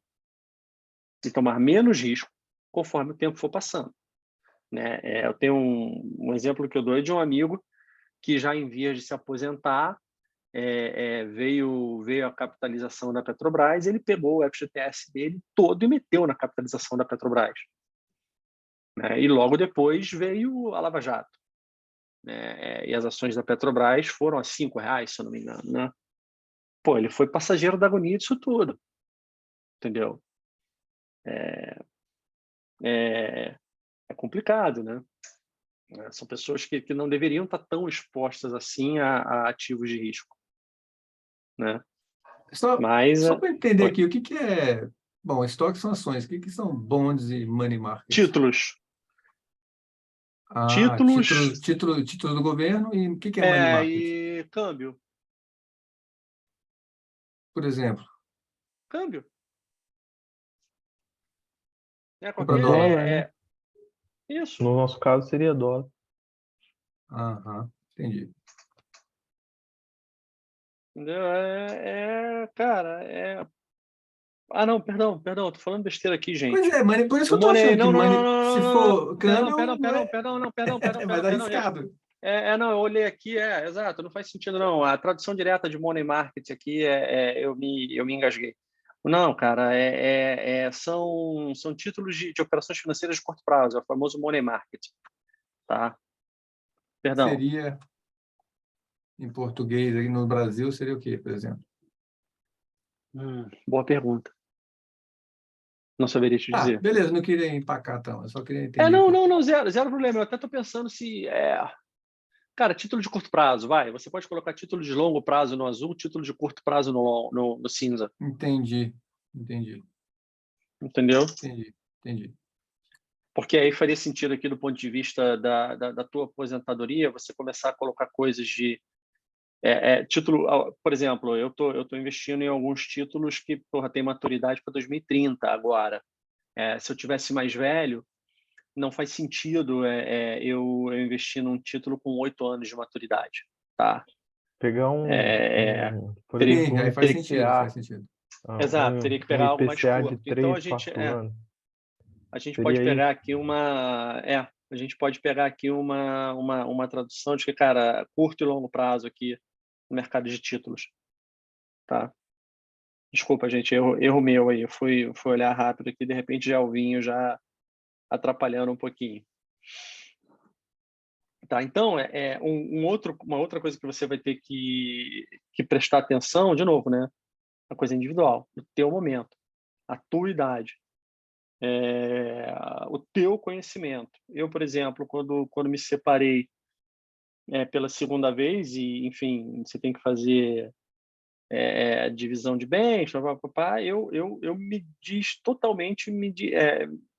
E tomar menos risco conforme o tempo for passando. Né? Eu tenho um exemplo que eu dou é de um amigo que já em vias de se aposentar, veio a capitalização da Petrobras, ele pegou o FGTS dele todo e meteu na capitalização da Petrobras. Né? E logo depois veio a Lava Jato. Né? E as ações da Petrobras foram a R$5, se eu não me engano. Né? Pô, ele foi passageiro da agonia disso tudo. Entendeu? É complicado, né? São pessoas que não deveriam estar tão expostas assim a ativos de risco. Né? Mas, Só para entender oi. aqui, o que que é... Bom, estoques são ações, o que que são bonds e money markets? Títulos. Ah, Títulos título do governo, e o que que é money market, e câmbio. por exemplo? Câmbio. Compra O dólar. dólar, né? Isso. No nosso caso seria dólar. Aham, entendi. Entendeu? Cara. Ah, não, perdão, tô falando besteira aqui, Pois gente. é, money, por isso que O eu tô money, achando que não, não, não, money, se não, não, não, for perdão, câmbio, não é, não, é mais gente. arriscado. Não, eu olhei aqui, exato, não faz sentido não. A tradução direta de money market aqui eu me engasguei. Não, cara, são títulos de operações financeiras de curto prazo, é o famoso money market, tá? Perdão. Seria, em português, aqui no Brasil, seria o quê, por exemplo? Boa pergunta. Não saberia te Ah, dizer. beleza, não queria empacar, então, eu só queria entender aqui. Não, zero problema. Eu até estou pensando se cara, título de curto prazo, vai. Você pode colocar título de longo prazo no azul, título de curto prazo no cinza. Entendi, entendi, Entendeu? entendi. Porque aí faria sentido aqui do ponto de vista da tua aposentadoria, você começar a colocar coisas de título, por exemplo, eu tô investindo em alguns títulos que tem maturidade para 2030 agora. Se eu tivesse mais velho, não faz sentido eu investir num título com 8 anos de maturidade, tá? Pegar por Teria, exemplo, Sim, um aí faz sentido, IPCA, faz sentido. exato, teria que um pegar algo mais IPCA de curto. Então 3, 4 anos. a gente pode Seria pegar isso? aqui a gente pode pegar aqui uma tradução de que, cara, curto e longo prazo aqui no mercado de títulos, tá? Desculpa, gente, erro meu aí. Eu fui olhar rápido aqui, de repente já o vinho já atrapalhando um pouquinho. Tá, então, uma outra coisa que você vai ter que prestar atenção, de novo, né? A coisa individual, o teu momento, a tua idade, o teu conhecimento. Eu, por exemplo, quando me separei pela segunda vez, e, enfim, você tem que fazer divisão de bens, papá, eu me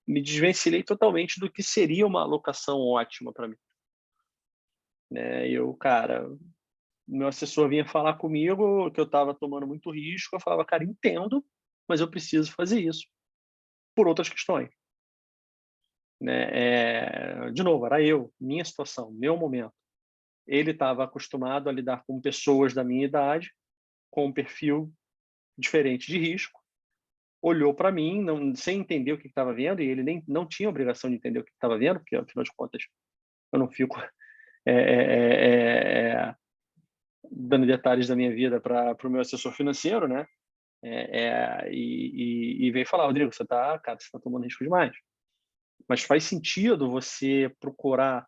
me desvencilhei totalmente do que seria uma alocação ótima para mim. Né? Cara, meu assessor vinha falar comigo que eu estava tomando muito risco, eu falava, cara, entendo, mas eu preciso fazer isso por outras questões. Né? De novo, era minha situação, meu momento. Ele estava acostumado a lidar com pessoas da minha idade, com um perfil diferente de risco, olhou para mim, sem entender o que estava vendo, e ele nem não tinha obrigação de entender o que estava vendo, porque, afinal de contas, eu não fico dando detalhes da minha vida para o meu assessor financeiro, né? E veio falar, Rodrigo, você está tomando risco demais. Mas faz sentido você procurar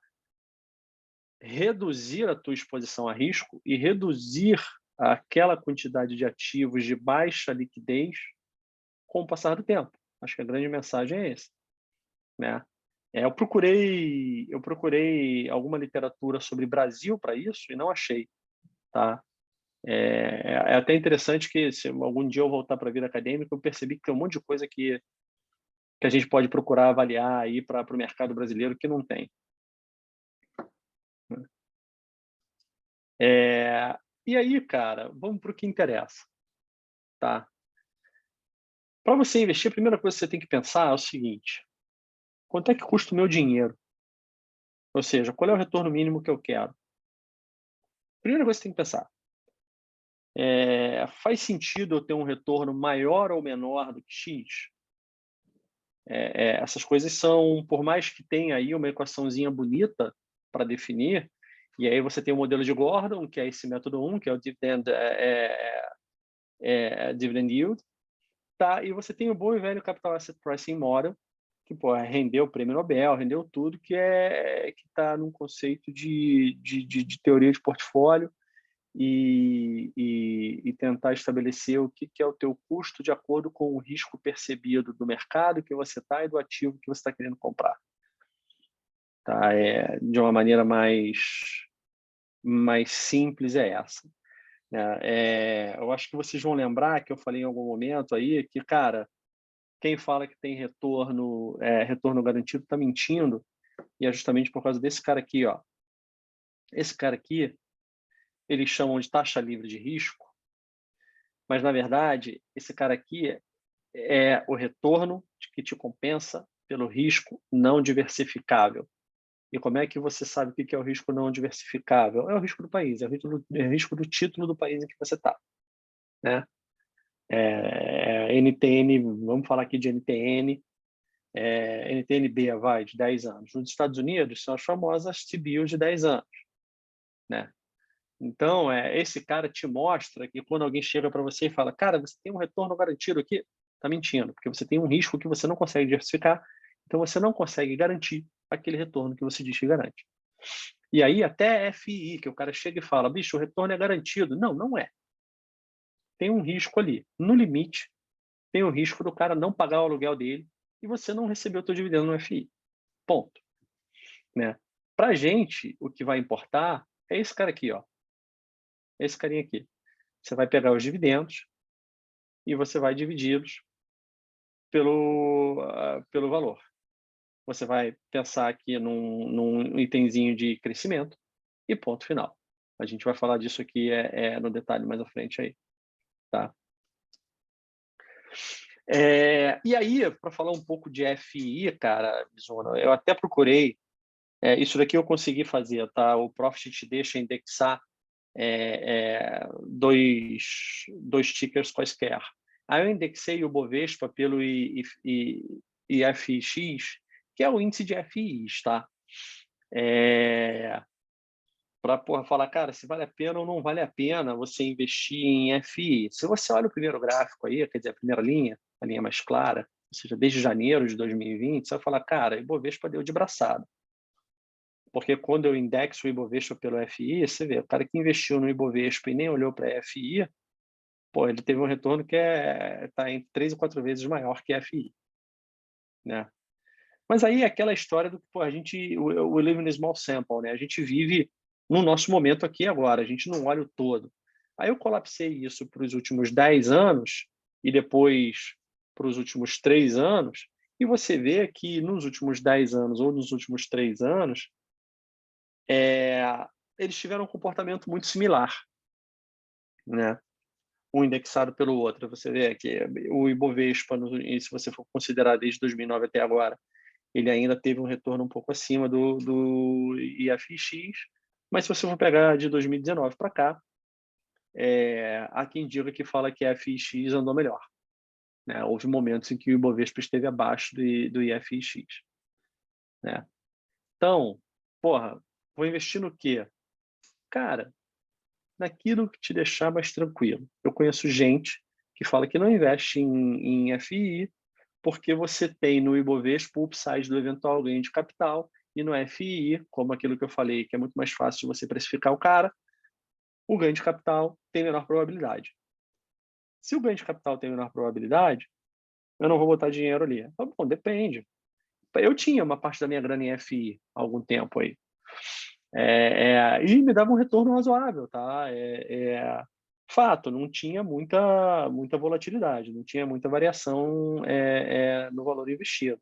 reduzir a tua exposição a risco e reduzir aquela quantidade de ativos de baixa liquidez com o passar do tempo. Acho que a grande mensagem é essa, né? Eu procurei alguma literatura sobre Brasil para isso e não achei, tá? É até interessante que se algum dia eu voltar para a vida acadêmica, eu percebi que tem um monte de coisa que a gente pode procurar avaliar aí para o mercado brasileiro que não tem. E aí, cara, vamos para o que interessa, tá? Para você investir, a primeira coisa que você tem que pensar é o seguinte: quanto é que custa o meu dinheiro? Ou seja, qual é o retorno mínimo que eu quero? Primeira coisa que você tem que pensar: faz sentido eu ter um retorno maior ou menor do que X? Essas coisas são, por mais que tenha aí uma equaçãozinha bonita para definir, e aí você tem o modelo de Gordon, que é esse método 1, que é o dividend yield, tá? E você tem o bom e velho Capital Asset Pricing Model, que pô, rendeu o prêmio Nobel, rendeu tudo, que está num conceito de teoria de portfólio e tentar estabelecer o que é o teu custo de acordo com o risco percebido do mercado que você está e do ativo que você está querendo comprar. Tá? De uma maneira mais simples é essa. Eu acho que vocês vão lembrar que eu falei em algum momento aí que, cara, quem fala que tem retorno garantido está mentindo, e é justamente por causa desse cara aqui, ó. Esse cara aqui, eles chamam de taxa livre de risco, mas, na verdade, esse cara aqui é o retorno que te compensa pelo risco não diversificável. E como é que você sabe o que é o risco não diversificável? É o risco do país, é o risco do título do país em que você está, né? NTN, vamos falar aqui de NTN, NTNB, vai, de 10 anos. Nos Estados Unidos, são as famosas T-bills de 10 anos, né? Então, esse cara te mostra que quando alguém chega para você e fala, cara, você tem um retorno garantido aqui, está mentindo, porque você tem um risco que você não consegue diversificar, então você não consegue garantir aquele retorno que você diz que garante. E aí até FI, que o cara chega e fala, bicho, o retorno é garantido. Não, não é. Tem um risco ali. No limite, tem o risco do cara não pagar o aluguel dele e você não receber o teu dividendo no FI. Ponto. Né? Para a gente, o que vai importar é esse cara aqui, ó. Esse carinha aqui. Você vai pegar os dividendos e você vai dividi-los pelo valor. Você vai pensar aqui num itemzinho de crescimento e ponto final. A gente vai falar disso aqui no detalhe mais à frente aí, tá? E aí, para falar um pouco de FI, cara, Zona, eu até procurei, isso daqui eu consegui fazer, tá? O Profit te deixa indexar dois tickers quaisquer. Aí eu indexei o Bovespa pelo IFIX, que é o índice de FIs, tá? Para falar, cara, se vale a pena ou não vale a pena você investir em FI. Se você olha o primeiro gráfico aí, quer dizer, a primeira linha, a linha mais clara, ou seja, desde janeiro de 2020, você vai falar, cara, o Ibovespa deu de braçada. Porque quando eu indexo o Ibovespa pelo FI, você vê, o cara que investiu no Ibovespa e nem olhou para a FI, pô, ele teve um retorno que está entre 3 ou 4 vezes maior que a FI. Né? Mas aí é aquela história do que a gente, o live in a small sample, né? A gente vive no nosso momento aqui agora, a gente não olha o todo. Aí eu colapsei isso para os últimos 10 anos e depois para os últimos 3 anos, e você vê que nos últimos 10 anos ou nos últimos 3 anos, eles tiveram um comportamento muito similar, né? Um indexado pelo outro. Você vê que o Ibovespa, se você for considerar desde 2009 até agora, ele ainda teve um retorno um pouco acima do IFX, mas se você for pegar de 2019 para cá, há quem diga que fala que a FX andou melhor. Né? Houve momentos em que o Ibovespa esteve abaixo do IFX. Né? Então, vou investir no quê? Cara, naquilo que te deixar mais tranquilo. Eu conheço gente que fala que não investe em FI, porque você tem no Ibovespa o upside do eventual ganho de capital, e no FI, como aquilo que eu falei, que é muito mais fácil você precificar o cara, o ganho de capital tem menor probabilidade. Se o ganho de capital tem menor probabilidade, eu não vou botar dinheiro ali. Bom, depende. Eu tinha uma parte da minha grana em FI há algum tempo aí. E me dava um retorno razoável, tá? Fato, não tinha muita volatilidade, não tinha muita variação no valor investido.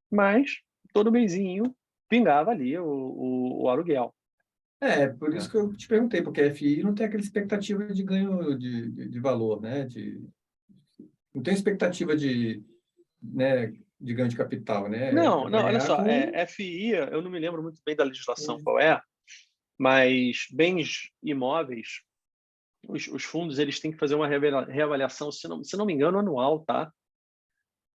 Mas todo mêsinho pingava ali o aluguel. Por isso né? que eu te perguntei, porque a FI não tem aquela expectativa de ganho de valor, né? Não tem expectativa né, de ganho de capital, né? É Não, para não, olha ganhar só, com. FI, eu não me lembro muito bem da legislação qual é, mas bens imóveis, os fundos eles têm que fazer uma reavaliação, se não me engano, anual, tá?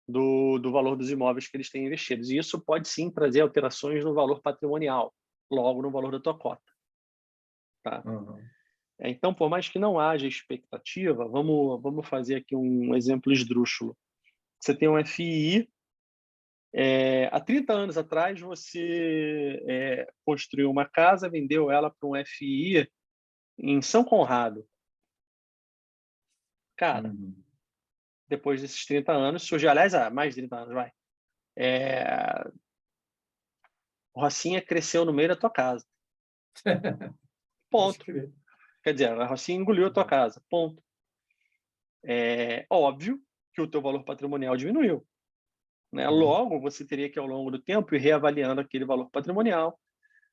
Do valor dos imóveis que eles têm investidos. E isso pode sim trazer alterações no valor patrimonial, logo no valor da tua cota, tá? Aham. Então, por mais que não haja expectativa, vamos fazer aqui um exemplo esdrúxulo. Você tem um FII, há 30 anos atrás você construiu uma casa, vendeu ela para um FII em São Conrado. Cara, Uhum. depois desses 30 anos, surgiu, aliás, há mais de 30 anos, vai. É, Rocinha cresceu no meio da tua casa. Pode Ponto. crer. Quer dizer, a Rocinha engoliu a tua casa. Ponto. É óbvio que o teu valor patrimonial diminuiu, né? Sim. Logo, você teria que, ao longo do tempo, ir reavaliando aquele valor patrimonial,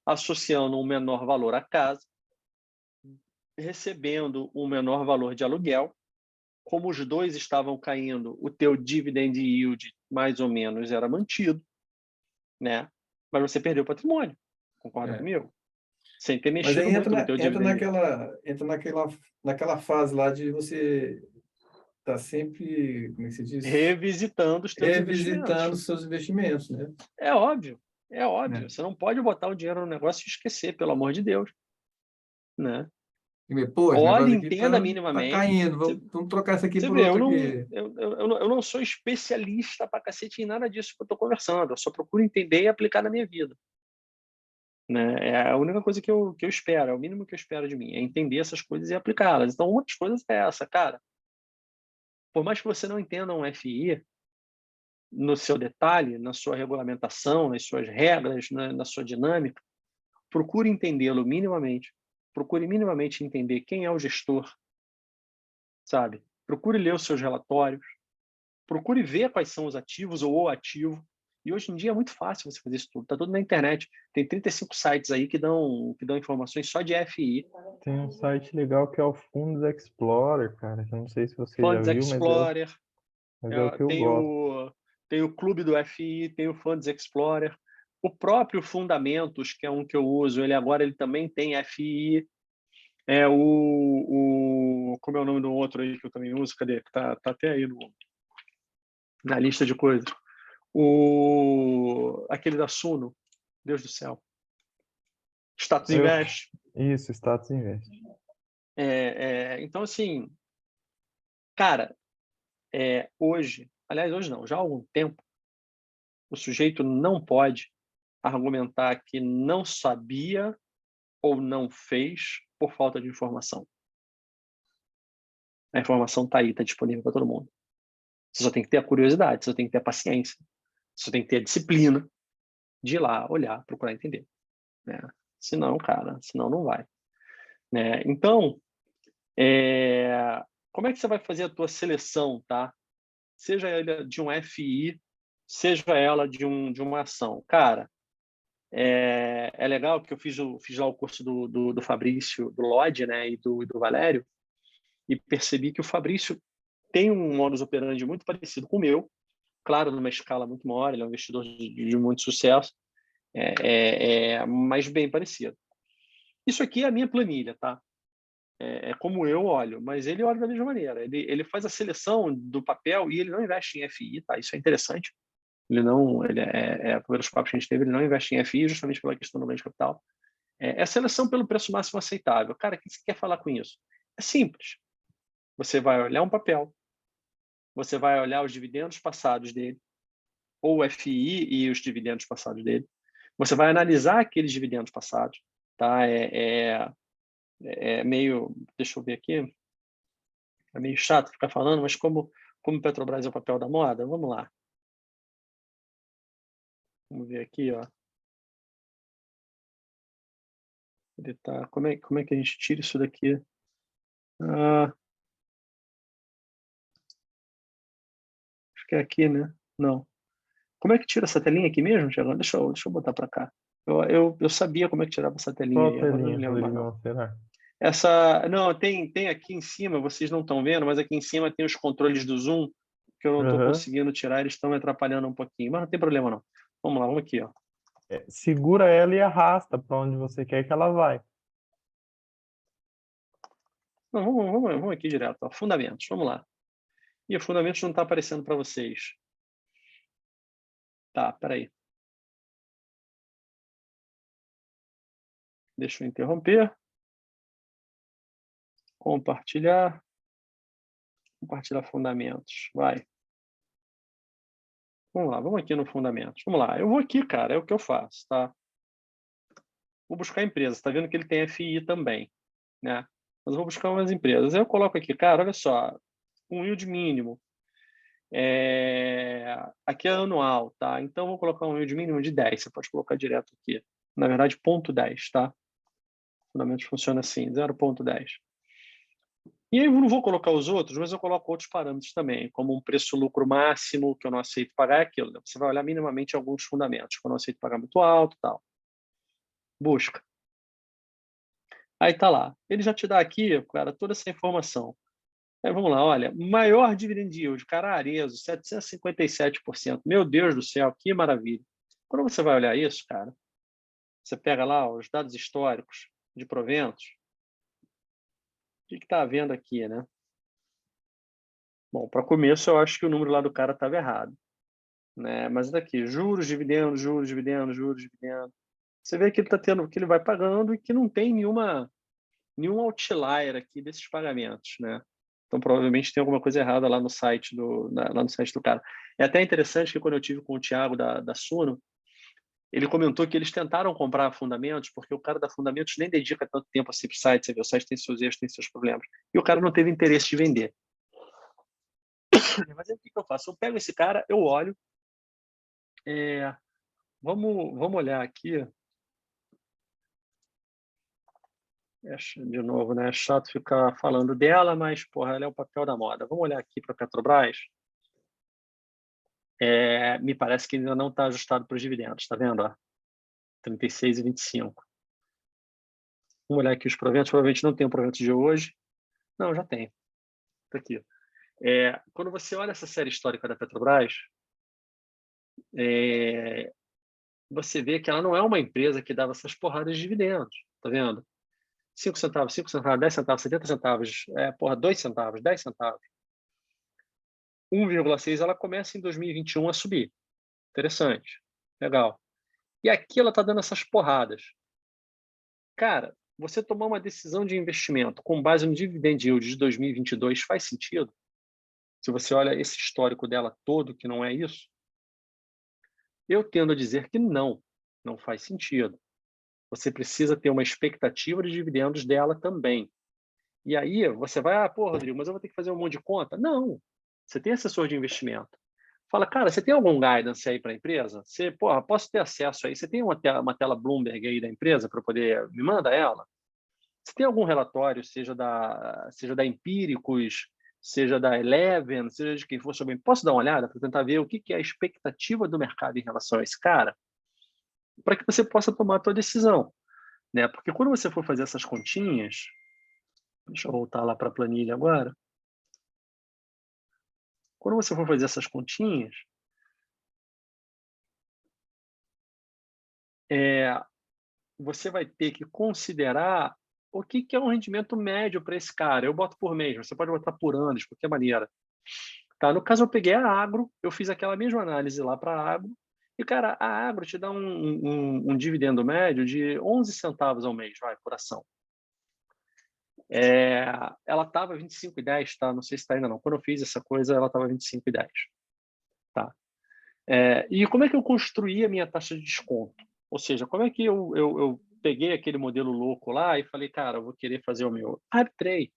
associando um menor valor à casa, recebendo um menor valor de aluguel. Como os dois estavam caindo, o teu dividend yield mais ou menos era mantido, né? Mas você perdeu o patrimônio. Concorda É. comigo? Sem ter Mas mexido aí muito no teu dividend yield. entra naquela fase lá de você estar sempre, como é que se diz? Revisitando os teus Revisitando investimentos. os seus investimentos, né? É óbvio, é óbvio. Né? Você não pode botar o dinheiro no negócio e esquecer, pelo amor de Deus, né? Pô, esse Olhe, negócio aqui entenda tá minimamente. caindo, Você, vamos trocar isso aqui você por vê, outro aqui. eu não sou especialista pra cacete em nada disso que eu estou conversando. Eu só procuro entender e aplicar na minha vida, né? É a única coisa que eu espero, é o mínimo que eu espero de mim, é entender essas coisas e aplicá-las. Então, uma das coisas é essa, cara. Por mais que você não entenda um FI no seu detalhe, na sua regulamentação, nas suas regras, na sua dinâmica, procure entendê-lo minimamente. Procure minimamente entender quem é o gestor, sabe? Procure ler os seus relatórios. Procure ver quais são os ativos ou o ativo. E hoje em dia é muito fácil você fazer isso tudo. Está tudo na internet. Tem 35 sites aí que dão informações só de FI. Tem um site legal que é o Fundos Explorer, cara. Eu não sei se você já Funds viu, Explorer, mas é o que eu tem gosto. o Clube do FI, tem o Funds Explorer. O próprio Fundamentos, que é um que eu uso, ele também tem FI. Como é o nome do outro aí que eu também uso? Cadê? Tá até aí na lista de coisas. Aquele da Suno, Deus do céu. Status Eu, Invest. isso, Status Invest. Então, assim, cara, hoje, aliás, hoje não, já há algum tempo, o sujeito não pode argumentar que não sabia ou não fez por falta de informação. A informação está aí, está disponível para todo mundo. Você só tem que ter a curiosidade, você só tem que ter a paciência, você só tem que ter a disciplina de ir lá, olhar, procurar entender, né? Senão, cara, senão não vai, né? Então, como é que você vai fazer a tua seleção, tá? Seja ela de um FI, seja ela de uma ação. Cara, é legal que eu fiz lá o curso do Fabrício, do Lodge, né, e do Valério, e percebi que o Fabrício tem um modus operandi muito parecido com o meu, claro, numa escala muito maior, ele é um investidor de muito sucesso, mas bem parecido. Isso aqui é a minha planilha, tá? É como eu olho, mas ele olha da mesma maneira. Ele faz a seleção do papel e ele não investe em FI, tá? Isso é interessante. Pelos papos que a gente teve, ele não investe em FI justamente pela questão do ganho de capital. É a seleção pelo preço máximo aceitável. Cara, o que você quer falar com isso? É simples. Você vai olhar um papel, você vai olhar os dividendos passados dele, ou o FI e os dividendos passados dele. Você vai analisar aqueles dividendos passados, tá? Meio, deixa eu ver aqui, é meio chato ficar falando, mas como Petrobras é o papel da moda, vamos lá. Vamos ver aqui, ó. Ele tá, como é que a gente tira isso daqui? Ah, acho que é aqui, né? Não. Como é que tira essa telinha aqui mesmo, Thiago? Deixa eu botar para cá. Eu sabia como é que tirava essa telinha Qual aí, a agora eu não me telinha, lembro mais não. Rodrigão, será? Não, tem aqui em cima, vocês não estão vendo, mas aqui em cima tem os controles do zoom, que eu não estou Aham. conseguindo tirar, eles estão me atrapalhando um pouquinho, mas não tem problema não. Vamos lá, vamos aqui, ó. Segura ela e arrasta para onde você quer que ela vai. Não, vamos aqui direto, ó. Fundamentos, vamos lá. E o fundamentos não está aparecendo para vocês. Tá, peraí. Deixa eu interromper. Compartilhar. Compartilhar fundamentos. Vai. Vamos lá, vamos aqui no fundamentos. Vamos lá, eu vou aqui, cara, é o que eu faço, tá? Vou buscar empresas. Tá vendo que ele tem FI também, né? Mas eu vou buscar umas empresas. Aí eu coloco aqui, cara, olha só, um yield mínimo. Aqui é anual, tá? Então eu vou colocar um yield mínimo de 10. Você pode colocar direto aqui. Na verdade, 0,10, tá? Fundamentos funciona assim, 0,10. E aí eu não vou colocar os outros, mas eu coloco outros parâmetros também, como um preço-lucro máximo, que eu não aceito pagar, é aquilo. Né? Você vai olhar minimamente alguns fundamentos, que eu não aceito pagar muito alto e tal. Busca. Aí tá lá. Ele já te dá aqui, cara, toda essa informação. Aí vamos lá, olha, maior dividend yield, cara, Arezo, 757%. Meu Deus do céu, que maravilha. Quando você vai olhar isso, cara, você pega lá os dados históricos de proventos, o que está havendo aqui, né? Bom, para começo, eu acho que o número lá do cara estava errado, né? Mas daqui, juros, dividendos, juros, dividendos, juros, dividendos. Você vê que ele está tendo, que ele vai pagando e que não tem nenhum outlier aqui desses pagamentos, né? Então, provavelmente tem alguma coisa errada lá no site lá no site do cara. É até interessante que quando eu tive com o Thiago da Suno, ele comentou que eles tentaram comprar fundamentos, porque o cara da fundamentos nem dedica tanto tempo assim para o site. Você vê, o site tem seus erros, tem seus problemas. E o cara não teve interesse de vender. Mas aí o que eu faço? Eu pego esse cara, eu olho. Vamos olhar aqui. De novo, né? É chato ficar falando dela, mas, porra, ela é o papel da moda. Vamos olhar aqui para a Petrobras. Me parece que ainda não está ajustado para os dividendos, está vendo? Ó? 36 e 25. Vamos olhar aqui os proventos. Provavelmente não tem o provento de hoje. Não, já tem. Está aqui. Quando você olha essa série histórica da Petrobras, você vê que ela não é uma empresa que dava essas porradas de dividendos. Está vendo? 5 centavos, 5 centavos, 10 centavos, 70 centavos, 2 centavos, 10 centavos. 1,6 ela começa em 2021 a subir. Interessante. Legal. E aqui ela está dando essas porradas. Cara, você tomar uma decisão de investimento com base no dividend yield de 2022 faz sentido? Se você olha esse histórico dela todo, que não é isso, eu tendo a dizer que não faz sentido. Você precisa ter uma expectativa de dividendos dela também. E aí você vai, pô, Rodrigo, mas eu vou ter que fazer um monte de conta? Não. Você tem assessor de investimento. Fala, cara, você tem algum guidance aí para a empresa? Porra, posso ter acesso aí? Você tem uma tela Bloomberg aí da empresa para poder... Me manda ela. Você tem algum relatório, seja da Empíricos, seja da Eleven, seja de quem for sobre... Posso dar uma olhada para tentar ver o que é a expectativa do mercado em relação a esse cara? Para que você possa tomar a sua decisão. Né? Porque quando você for fazer essas continhas... Deixa eu voltar lá para a planilha agora. Quando você for fazer essas continhas, você vai ter que considerar o que é um rendimento médio para esse cara. Eu boto por mês, você pode botar por ano, de qualquer maneira. Tá? No caso, eu peguei a Agro, eu fiz aquela mesma análise lá para a Agro, e, cara, a Agro te dá um dividendo médio de 11 centavos ao mês, vai, por ação. Ela estava 25,10, tá? Não sei se está ainda não. Quando eu fiz essa coisa, ela estava 25,10. Tá? E como é que eu construí a minha taxa de desconto? Ou seja, como é que eu peguei aquele modelo louco lá e falei, cara, eu vou querer fazer o meu? Arbitrei.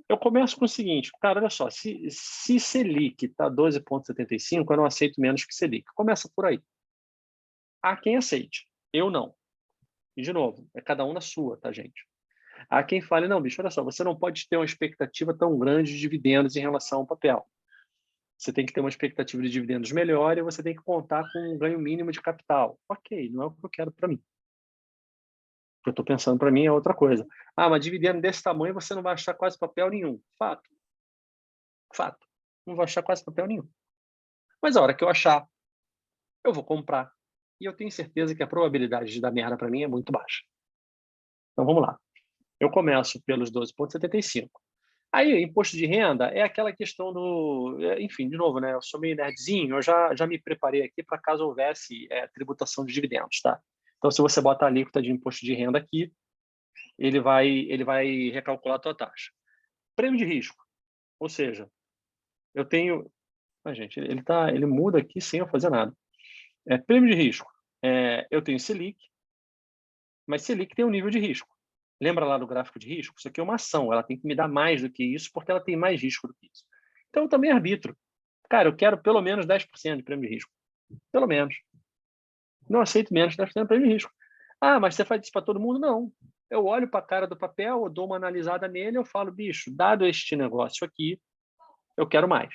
Eu começo com o seguinte, cara, olha só, se Selic está 12,75, eu não aceito menos que Selic. Começa por aí. Há quem aceite, eu não. E, de novo, é cada um na sua, tá, gente? Há quem fale, não, bicho, olha só, você não pode ter uma expectativa tão grande de dividendos em relação ao papel. você tem que ter uma expectativa de dividendos melhor e você tem que contar com um ganho mínimo de capital. Ok, não é o que eu quero para mim. O que eu estou pensando para mim é outra coisa. Ah, mas dividendo desse tamanho você não vai achar quase papel nenhum. Fato. Fato. Não vou achar quase papel nenhum. Mas a hora que eu achar, eu vou comprar. E eu tenho certeza que a probabilidade de dar merda para mim é muito baixa. Então vamos lá. Eu começo pelos 12,75. Aí, imposto de renda é aquela questão do... Enfim, de novo, né? Eu sou meio nerdzinho, eu já me preparei aqui para caso houvesse tributação de dividendos, tá? Então, se você bota a alíquota de imposto de renda aqui, ele vai recalcular a tua taxa. Prêmio de risco, ou seja, eu tenho... Ah, gente, ele muda aqui sem eu fazer nada. Prêmio de risco. Eu tenho Selic, mas Selic tem um nível de risco. Lembra lá do gráfico de risco? Isso aqui é uma ação, ela tem que me dar mais do que isso, porque ela tem mais risco do que isso. Então, eu também arbitro. Cara, eu quero pelo menos 10% de prêmio de risco. Pelo menos. Não aceito menos de 10% de prêmio de risco. Ah, mas você faz isso para todo mundo? Não. Eu olho para a cara do papel, eu dou uma analisada nele, eu falo, bicho, dado este negócio aqui, eu quero mais.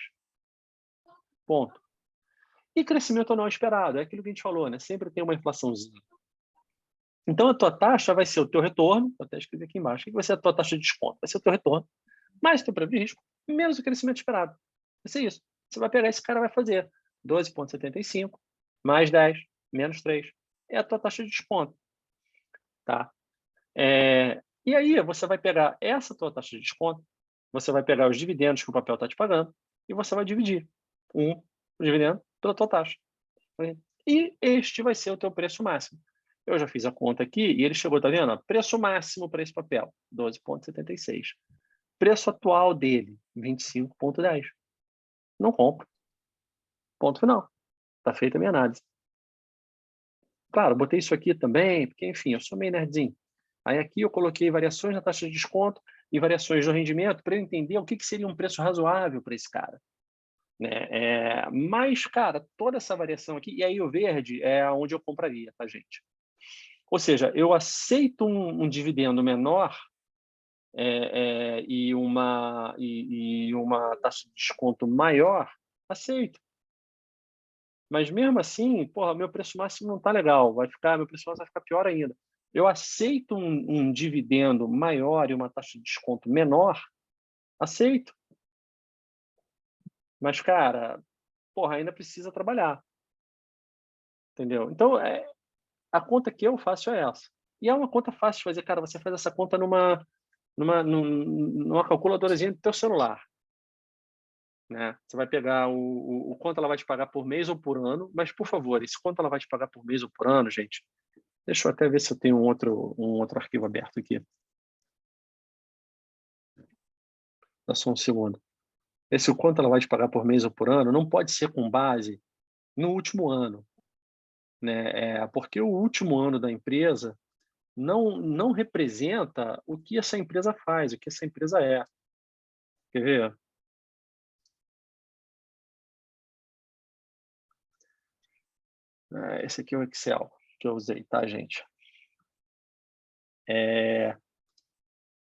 Ponto. E crescimento não esperado, é aquilo que a gente falou, né? Sempre tem uma inflaçãozinha. Então, a tua taxa vai ser o teu retorno, vou até escrever aqui embaixo, o que vai ser a tua taxa de desconto? Vai ser o teu retorno, mais o teu prêmio de risco, menos o crescimento esperado. Vai ser isso. Você vai pegar esse cara vai fazer 12,75, mais 10, menos 3. É a tua taxa de desconto. Tá? E aí, você vai pegar essa tua taxa de desconto, você vai pegar os dividendos que o papel está te pagando e você vai dividir o dividendo pela tua taxa. E este vai ser o teu preço máximo. Eu já fiz a conta aqui e ele chegou, tá vendo? Preço máximo para esse papel, 12,76. Preço atual dele, 25,10. Não compro. Ponto final. Está feita a minha análise. Claro, botei isso aqui também, porque, enfim, eu sou meio nerdzinho. Aí aqui eu coloquei variações na taxa de desconto e variações do rendimento para eu entender o que seria um preço razoável para esse cara. Né? Mas, cara, toda essa variação aqui, e aí o verde é onde eu compraria, tá, gente? Ou seja, eu aceito um dividendo menor e uma taxa de desconto maior, aceito. Mas mesmo assim, porra, meu preço máximo não está legal, meu preço máximo vai ficar pior ainda. Eu aceito um dividendo maior e uma taxa de desconto menor, aceito. Mas, cara, porra, ainda precisa trabalhar. Entendeu? Então, a conta que eu faço é essa. E é uma conta fácil de fazer, cara. Você faz essa conta numa calculadorazinha do teu celular. Né? Você vai pegar o quanto ela vai te pagar por mês ou por ano, mas, por favor, esse quanto ela vai te pagar por mês ou por ano, gente, deixa eu até ver se eu tenho um outro arquivo aberto aqui. Dá só um segundo. Esse o quanto ela vai te pagar por mês ou por ano não pode ser com base no último ano. Né? Porque o último ano da empresa não representa o que essa empresa faz, o que essa empresa é. Quer ver? Esse aqui é o Excel que eu usei, tá, gente?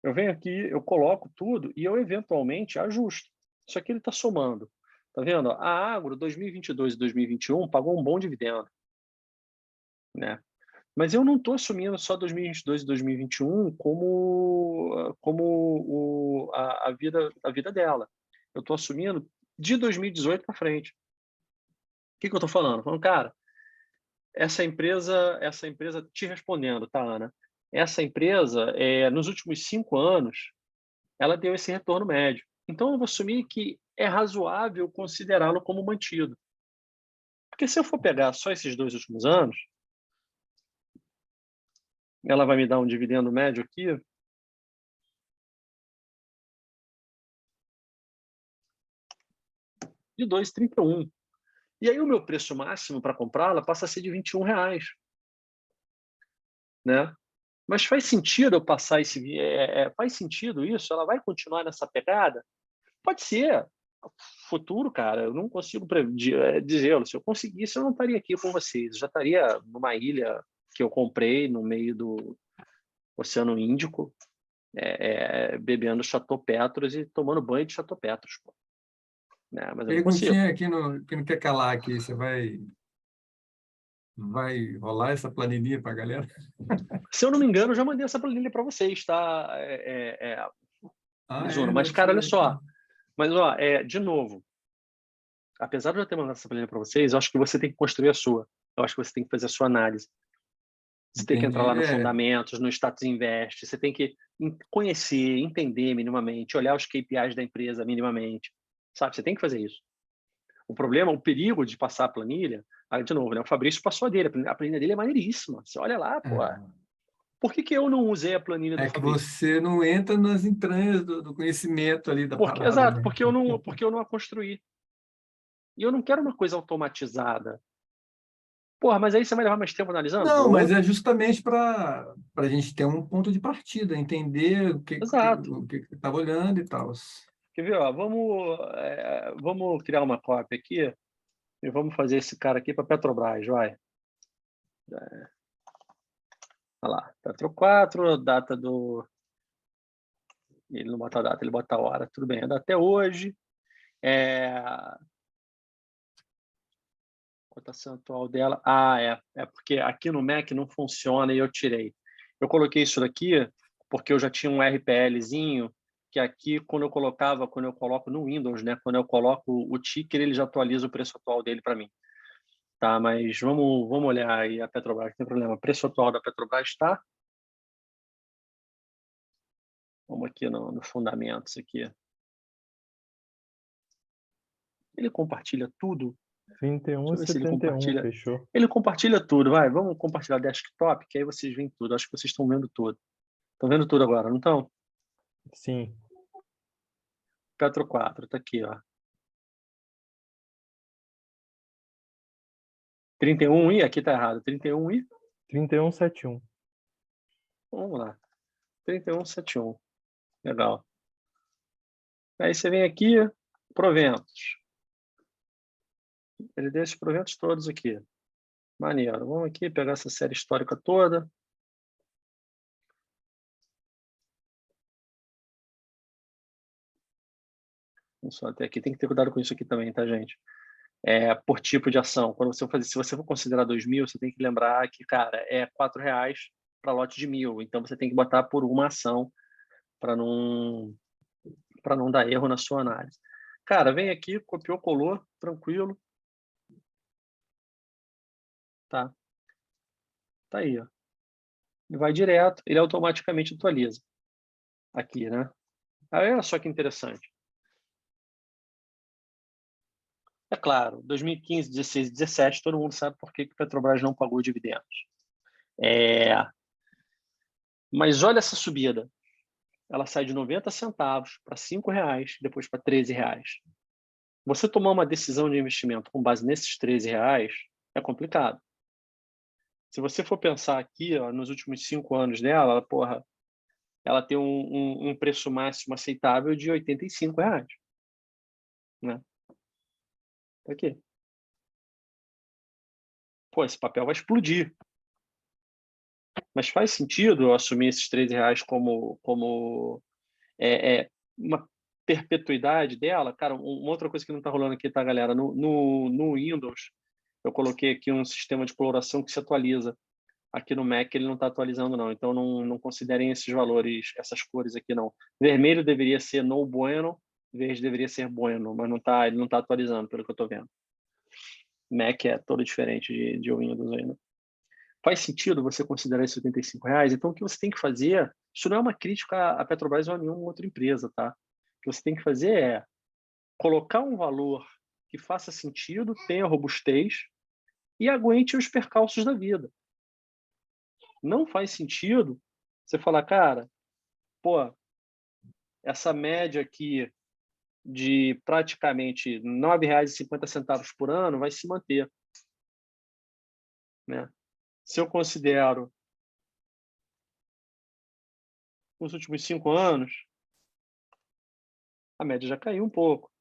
Eu venho aqui, eu coloco tudo e eu eventualmente ajusto. Isso aqui ele está somando. Tá vendo? A Agro 2022 e 2021 pagou um bom dividendo. Né? Mas eu não estou assumindo só 2022 e 2021 como a vida dela. Eu estou assumindo de 2018 para frente. O que eu estou falando? Falando, cara, essa empresa te respondendo, tá, Ana? Essa empresa, nos últimos 5 anos, ela deu esse retorno médio. Então, eu vou assumir que é razoável considerá-lo como mantido. Porque se eu for pegar só esses 2 últimos anos, ela vai me dar um dividendo médio aqui de 2,31. E aí o meu preço máximo para comprá-la passa a ser de R$21. Né? Mas faz sentido eu passar faz sentido isso? Ela vai continuar nessa pegada? Pode ser. Futuro, cara, eu não consigo dizê-lo. Se eu conseguisse, eu não estaria aqui com vocês. Eu já estaria numa ilha que eu comprei no meio do Oceano né? Mas eu não consigo. Perguntinha que não quer calar aqui. Você vai rolar essa planilha para a galera? Se eu não me engano, eu já mandei essa planilha para vocês, tá? Ah, Zuno. não Mas, cara, olha tinha. só. Mas, ó, de novo, apesar de eu ter mandado essa planilha para vocês, eu acho que você tem que construir a sua. Eu acho que você tem que fazer a sua análise. Você tem que entrar Entendi. lá no Fundamentos, no Status Invest, você tem que conhecer, entender minimamente, olhar os KPIs da empresa minimamente, sabe? Você tem que fazer isso. O problema, o perigo de passar a planilha, aí, de novo, né? O Fabrício passou a dele, a planilha dele é maneiríssima. Você olha lá, pô, por que eu não usei a planilha do É que Fabrício? você não entra nas entranhas do conhecimento ali da parada, Exato, né? porque eu não a construí. E eu não quero uma coisa automatizada. Porra, mas aí você vai levar mais tempo analisando? Não, mas Vou. é justamente para a gente ter um ponto de partida, entender Exato. o que estava olhando e tal. Quer ver? Ó, vamos criar uma cópia aqui e vamos fazer esse cara aqui para Petrobras, vai. Olha lá, Petro 4, data do... Ele não bota a data, ele bota a hora. Tudo bem, é da até hoje. Cotação atual dela. É porque aqui no Mac não funciona e eu tirei. Eu coloquei isso daqui porque eu já tinha um RPLzinho que aqui, quando eu coloco no Windows, né? Quando eu coloco o ticker, ele já atualiza o preço atual dele para mim. Tá, mas vamos olhar aí a Petrobras, não tem problema. O preço atual da Petrobras está... Vamos aqui no Fundamentos aqui. Ele compartilha tudo. Deixa eu ver se ele 31,71, compartilha. fechou. Ele compartilha tudo, vai. Vamos compartilhar desktop, que aí vocês veem tudo. Acho que vocês estão vendo tudo. Estão vendo tudo agora, não estão? Sim. Petro 4, tá aqui, ó. 31 e aqui tá errado. 31 e 31,71. vamos lá. 31,71. Legal. Aí você vem aqui, proventos. Ele deixa os proventos todos aqui. Maneiro. Vamos aqui pegar essa série histórica toda. Vamos só até aqui. Tem que ter cuidado com isso aqui também, tá, gente? Por tipo de ação. Quando você se você for considerar 2.000, você tem que lembrar que, cara, é R$ 4 para lote de 1.000. Então você tem que botar por uma ação para não dar erro na sua análise. Cara, vem aqui, copiou, colou, tranquilo. Tá aí, ó. E vai direto, ele automaticamente atualiza. Aqui, né? Aí, olha só que interessante. É claro, 2015, 16, 17, todo mundo sabe por que a Petrobras não pagou dividendos. Mas olha essa subida. Ela sai de 90 centavos para R$ 5, depois para R$ 13. Você tomar uma decisão de investimento com base nesses R$ 13 é complicado. Se você for pensar aqui, ó, nos últimos 5 anos dela, ela tem um preço máximo aceitável de R$ 85. Né? Tá aqui. Pô, esse papel vai explodir. Mas faz sentido eu assumir esses R$ 13 como uma perpetuidade dela? Cara, uma outra coisa que não está rolando aqui, tá, galera? No Windows, eu coloquei aqui um sistema de coloração que se atualiza. Aqui no Mac ele não está atualizando, não. Então, não considerem esses valores, essas cores aqui, não. Vermelho deveria ser no bueno, verde deveria ser bueno, mas ele não está atualizando, pelo que eu estou vendo. Mac é todo diferente de Windows ainda. Faz sentido você considerar esses R$ 85? Então, o que você tem que fazer, isso não é uma crítica à Petrobras ou a nenhuma outra empresa, tá? O que você tem que fazer é colocar um valor que faça sentido, tenha robustez e aguente os percalços da vida. Não faz sentido você falar, cara, pô, essa média aqui de praticamente R$ 9,50 por ano vai se manter. Né? Se eu considero os últimos 5 anos, a média já caiu um pouco.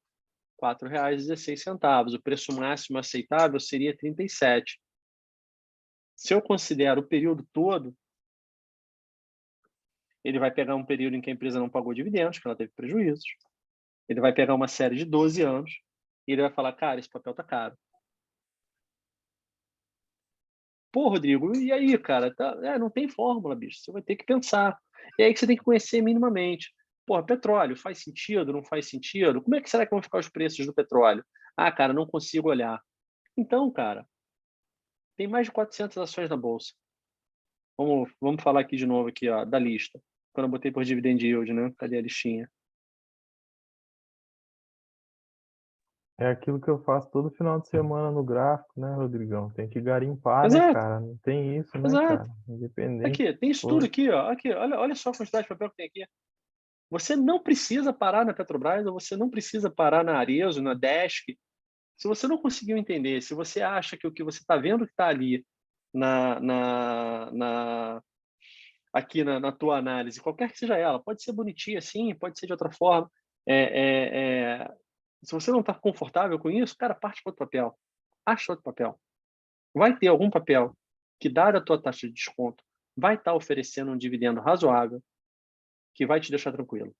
R$ 4,16. O preço máximo aceitável seria R$ 37. Se eu considero o período todo, ele vai pegar um período em que a empresa não pagou dividendos, que ela teve prejuízos. Ele vai pegar uma série de 12 anos E ele vai falar, cara, esse papel tá caro. Pô, Rodrigo, e aí, cara? Não tem fórmula, bicho. Você vai ter que pensar. E aí que você tem que conhecer minimamente. Porra, petróleo, faz sentido, não faz sentido? Como é que será que vão ficar os preços do petróleo? Ah, cara, não consigo olhar. Então, cara, tem mais de 400 ações na bolsa. Vamos falar aqui de novo aqui, ó, da lista. Quando eu botei por dividend yield, né? Cadê a listinha? É aquilo que eu faço todo final de semana no gráfico, né, Rodrigão? Tem que garimpar, né, Exato, cara? Não tem isso, né, exato. cara? Independente Aqui, tem que isso tudo for. aqui, ó. Aqui, olha só a quantidade de papel que tem aqui. Você não precisa parar na Petrobras, ou você não precisa parar na Arezzo, na Desk. Se você não conseguiu entender, se você acha que o que você está vendo que está ali na, na, na, aqui na tua análise, qualquer que seja ela, pode ser bonitinha assim, pode ser de outra forma. Se você não está confortável com isso, cara, parte para outro papel. Acha outro papel. Vai ter algum papel que, dada a tua taxa de desconto, vai estar oferecendo um dividendo razoável que vai te deixar tranquilo.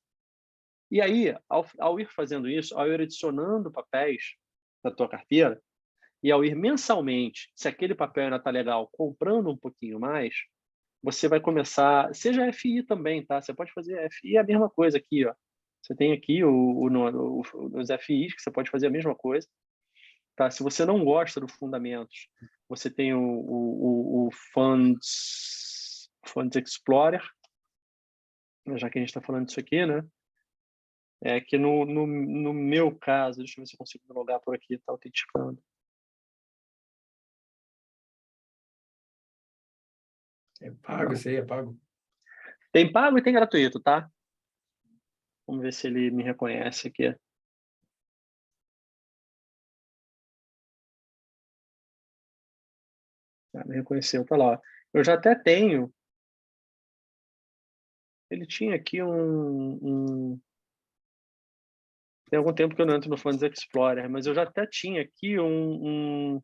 E aí, ao ir fazendo isso, ao ir adicionando papéis na tua carteira, e ao ir mensalmente, se aquele papel ainda está legal, comprando um pouquinho mais, você vai começar, seja FI também, tá? Você pode fazer FI, é a mesma coisa aqui, ó. Você tem aqui os FIs, que você pode fazer a mesma coisa, tá? Se você não gosta dos fundamentos, você tem o Funds Explorer, já que a gente está falando disso aqui, né? É que no meu caso, deixa eu ver se eu consigo me logar por aqui, tá autenticando. É pago, isso aí é pago. Tem pago e tem gratuito, tá? Vamos ver se ele me reconhece aqui. Ah, me reconheceu, tá lá. Eu já até tenho. Ele tinha aqui tem algum tempo que eu não entro no Funds Explorer, mas eu já até tinha aqui um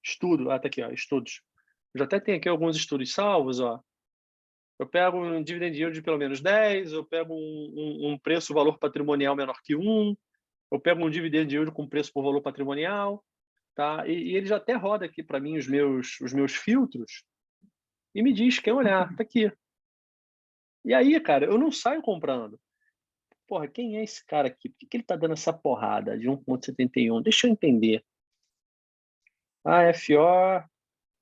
estudo. Ah, tá aqui, ó, estudos. Eu já até tenho aqui alguns estudos salvos, ó. Eu pego um dividend yield de pelo menos 10, eu pego um preço-valor patrimonial menor que 1, eu pego um dividend yield com preço por valor patrimonial, tá? E ele já até roda aqui para mim os meus filtros e me diz, quem olhar, tá aqui. E aí, cara, eu não saio comprando. Porra, quem é esse cara aqui? Por que ele tá dando essa porrada de 1,71? Deixa eu entender. AFO,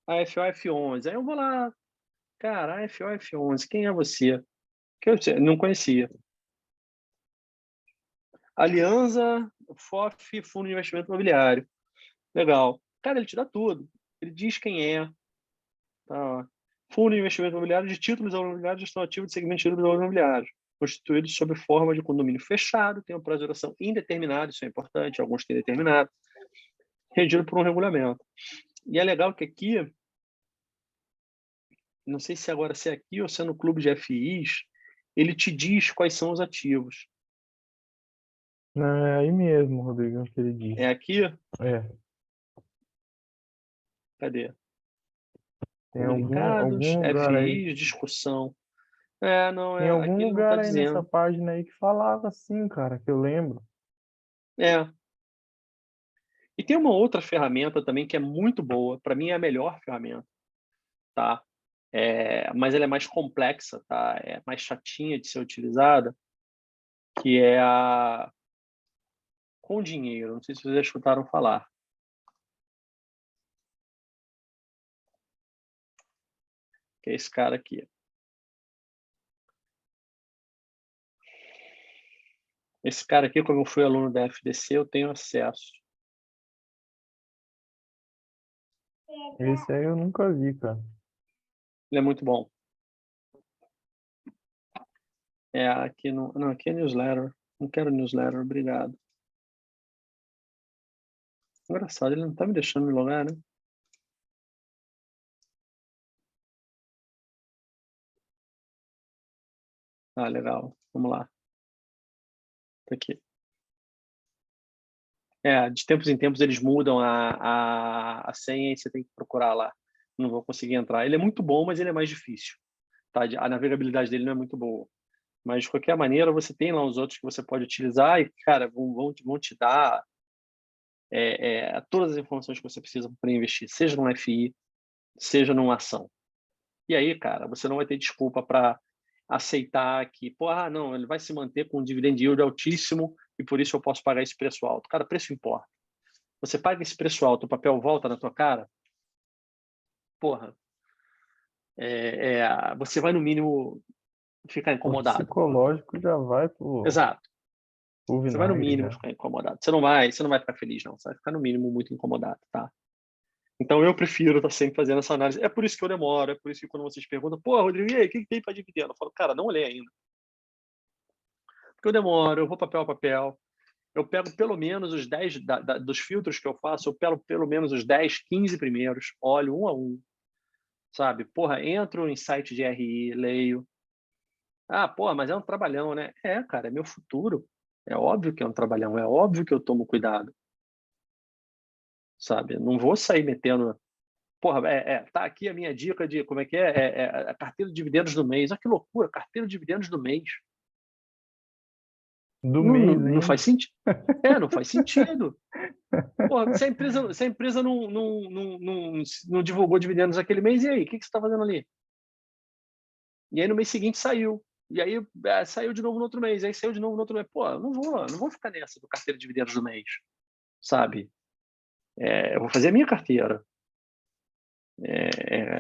AFO F11. Aí eu vou lá, cara, AFO F11, quem é você? Que eu não conhecia. Aliança, FOF, Fundo de Investimento Imobiliário. Legal. Cara, ele te dá tudo. Ele diz quem é. Tá? Fundo de Investimento Imobiliário de títulos imobiliários estão ativos de segmento de títulos imobiliários, constituídos sob forma de condomínio fechado, tem um prazo de duração indeterminado, isso é importante, alguns têm determinado, regido por um regulamento. E é legal que aqui, não sei se agora se é aqui ou se é no clube de FIs, ele te diz quais são os ativos. Não, é aí mesmo, Rodrigão, que ele É disse. aqui? É, Cadê? tem Comunicados, algum lugar aí. FIs, discussão. Não, Tem aqui algum ele não está lugar aí nessa dizendo. página aí que falava assim, cara, que eu lembro. É. E tem uma outra ferramenta também que é muito boa, para mim é a melhor ferramenta, tá? Mas ela é mais complexa, tá? É mais chatinha de ser utilizada, que é a com dinheiro. Não sei se vocês já escutaram falar. Que é esse cara aqui. Esse cara aqui, como eu fui aluno da FDC, eu tenho acesso. Esse aí eu nunca vi, cara. Ele é muito bom. Aqui não, aqui é newsletter. Não quero newsletter, obrigado. Engraçado, ele não tá me deixando me logar, né? Ah, legal. Vamos lá. Tá aqui. De tempos em tempos eles mudam a senha e você tem que procurar lá. Não vou conseguir entrar. Ele é muito bom, mas ele é mais difícil. Tá? A navegabilidade dele não é muito boa. Mas, de qualquer maneira, você tem lá os outros que você pode utilizar e, cara, vão te dar todas as informações que você precisa para investir, seja num FI, seja numa ação. E aí, cara, você não vai ter desculpa para aceitar que, não, ele vai se manter com um dividend yield altíssimo e por isso eu posso pagar esse preço alto. Cara, preço importa. Você paga esse preço alto, o papel volta na tua cara, você vai, no mínimo, ficar O incomodado. psicológico já vai Exato. pro Você vai, no vinagre, mínimo, já. ficar incomodado. Você não vai ficar feliz, não. Você vai ficar, no mínimo, muito incomodado, tá? Então, eu prefiro estar sempre fazendo essa análise. É por isso que eu demoro, é por isso que quando vocês perguntam, Rodrigo, e aí, o que tem para dividendo? Eu falo, cara, não olhei ainda. Porque eu demoro, eu vou papel a papel, eu pego pelo menos os 10 dos filtros que eu faço, eu pego pelo menos os 10, 15 primeiros, olho um a um, sabe? Entro em site de RI, leio. Mas é um trabalhão, né? Cara, é meu futuro. É óbvio que é um trabalhão, é óbvio que eu tomo cuidado, sabe? Não vou sair metendo... tá aqui a minha dica de como é que a carteira de dividendos do mês. Que loucura, carteira de dividendos do mês. Do Não, mês não ainda. faz sentido. Não faz sentido. Se a empresa não divulgou dividendos aquele mês, e aí? O que você está fazendo ali? E aí no mês seguinte saiu. E aí saiu de novo no outro mês. Aí saiu de novo no outro mês. Eu não vou ficar nessa do carteira de dividendos do mês. Sabe? Eu vou fazer a minha carteira.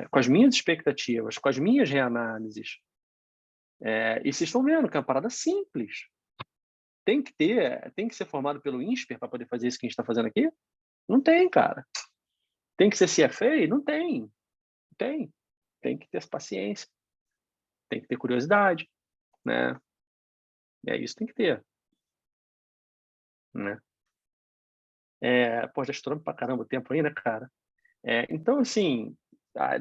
Com as minhas expectativas, com as minhas reanálises. E vocês estão vendo que é uma parada simples. Tem que ser formado pelo INSPER para poder fazer isso que a gente está fazendo aqui? Não tem, cara. Tem que ser CFA? Não tem. Não tem. Tem que ter paciência. Tem que ter curiosidade, né? Isso tem que ter, né? Já estouramos pra caramba o tempo aí, né, cara? Então, assim,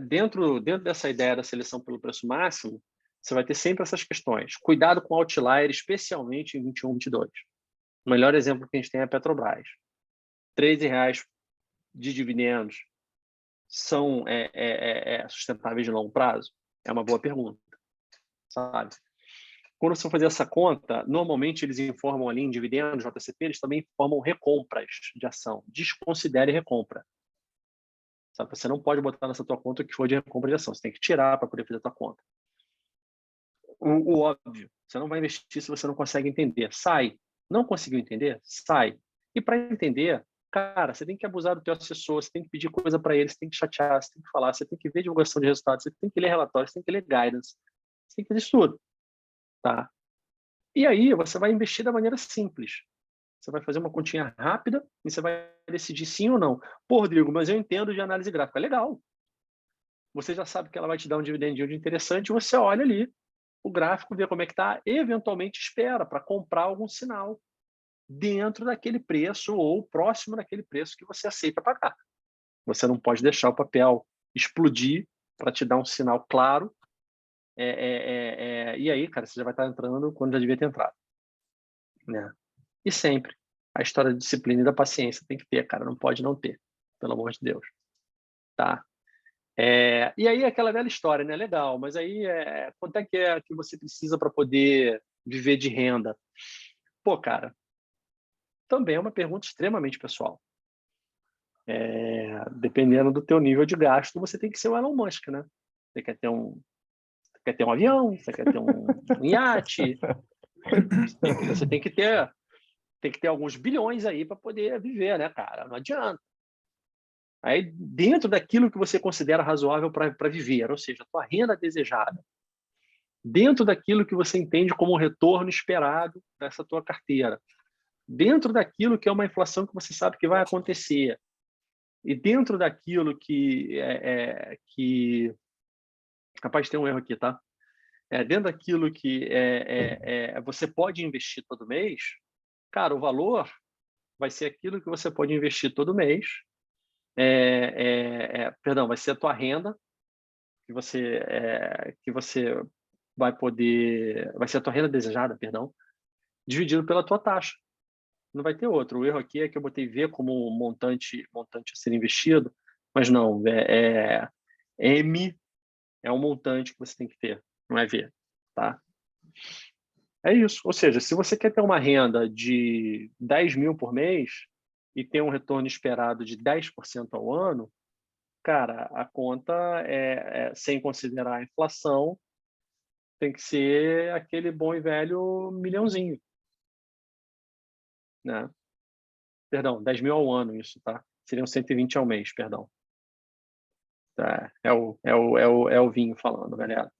dentro dessa ideia da seleção pelo preço máximo, você vai ter sempre essas questões. Cuidado com o outlier, especialmente em 21, 22. O melhor exemplo que a gente tem é a Petrobras. R$13 de dividendos são sustentáveis de longo prazo? É uma boa pergunta, sabe? Quando você for fazer essa conta, normalmente eles informam ali em dividendos, JCP, eles também informam recompras de ação. Desconsidere recompra. Sabe? Você não pode botar nessa tua conta o que for de recompra de ação. Você tem que tirar para poder fazer a tua conta. O óbvio, você não vai investir se você não consegue entender. Sai. Não conseguiu entender? Sai. E para entender, cara, você tem que abusar do teu assessor, você tem que pedir coisa para ele, você tem que chatear, você tem que falar, você tem que ver divulgação de resultados, você tem que ler relatórios, você tem que ler guidance, você tem que fazer isso tudo. Tá? E aí você vai investir da maneira simples. Você vai fazer uma continha rápida e você vai decidir sim ou não. Rodrigo, mas eu entendo de análise gráfica. Legal. Você já sabe que ela vai te dar um dividend yield interessante, você olha ali o gráfico, vê como é que está, eventualmente espera para comprar algum sinal dentro daquele preço ou próximo daquele preço que você aceita pagar. Você não pode deixar o papel explodir para te dar um sinal claro. E aí, cara, você já vai estar entrando quando já devia ter entrado. Né? E sempre. A história da disciplina e da paciência tem que ter, cara. Não pode não ter. Pelo amor de Deus. Tá? E aí, aquela velha história, né? Legal, mas aí, quanto é que você precisa para poder viver de renda? Cara, também é uma pergunta extremamente pessoal. Dependendo do teu nível de gasto, você tem que ser o Elon Musk, né? Você quer ter um avião, você quer ter um iate. Você tem que ter alguns bilhões aí para poder viver, né, cara? Não adianta. Aí, dentro daquilo que você considera razoável para viver, ou seja, a tua renda desejada, dentro daquilo que você entende como um retorno esperado dessa tua carteira, dentro daquilo que é uma inflação que você sabe que vai acontecer, e dentro daquilo que... Rapaz, tem um erro aqui, tá? Dentro daquilo que você pode investir todo mês, cara, o valor vai ser aquilo que você pode investir todo mês. Perdão, vai ser a tua renda que você vai poder... Vai ser a tua renda desejada, perdão, dividido pela tua taxa. Não vai ter outro. O erro aqui é que eu botei V como montante a ser investido, mas não, M é um montante que você tem que ter, não é V, tá? É isso. Ou seja, se você quer ter uma renda de 10 mil por mês, e tem um retorno esperado de 10% ao ano, cara, a conta sem considerar a inflação, tem que ser aquele bom e velho milhãozinho, né? Perdão, 10 mil ao ano isso, tá? Seriam 120 ao mês, perdão. Tá? É o vinho falando, galera.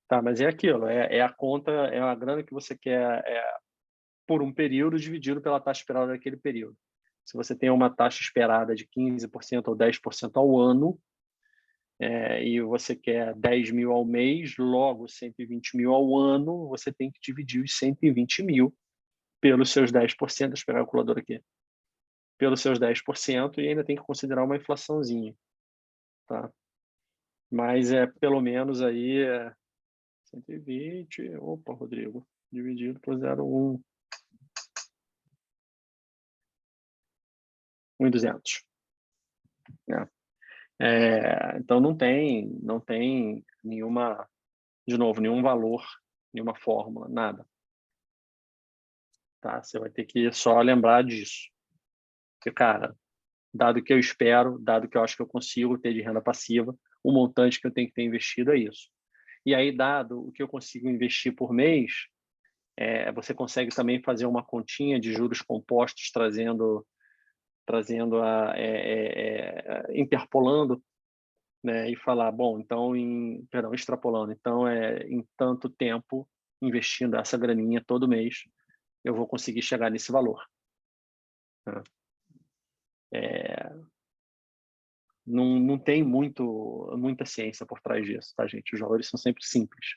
Tá, mas é aquilo, é a conta, é a grana que você quer por um período dividido pela taxa esperada daquele período. Se você tem uma taxa esperada de 15% ou 10% ao ano, e você quer 10 mil ao mês, logo 120 mil ao ano, você tem que dividir os 120 mil pelos seus 10%, deixa eu pegar a calculadora aqui, pelos seus 10% e ainda tem que considerar uma inflaçãozinha, tá? Mas pelo menos aí 120, opa, Rodrigo, dividido por 0,1, 1,200. Né? Então não tem nenhuma, de novo, nenhum valor, nenhuma fórmula, nada. Tá? Você vai ter que só lembrar disso. Porque, cara, dado que eu espero, dado que eu acho que eu consigo ter de renda passiva, o montante que eu tenho que ter investido é isso. E aí, dado o que eu consigo investir por mês, você consegue também fazer uma continha de juros compostos, interpolando, né, e falar, bom, então, extrapolando, então, em tanto tempo, investindo essa graninha todo mês, eu vou conseguir chegar nesse valor. Né? Não tem muita ciência por trás disso, tá, gente? Os valores são sempre simples.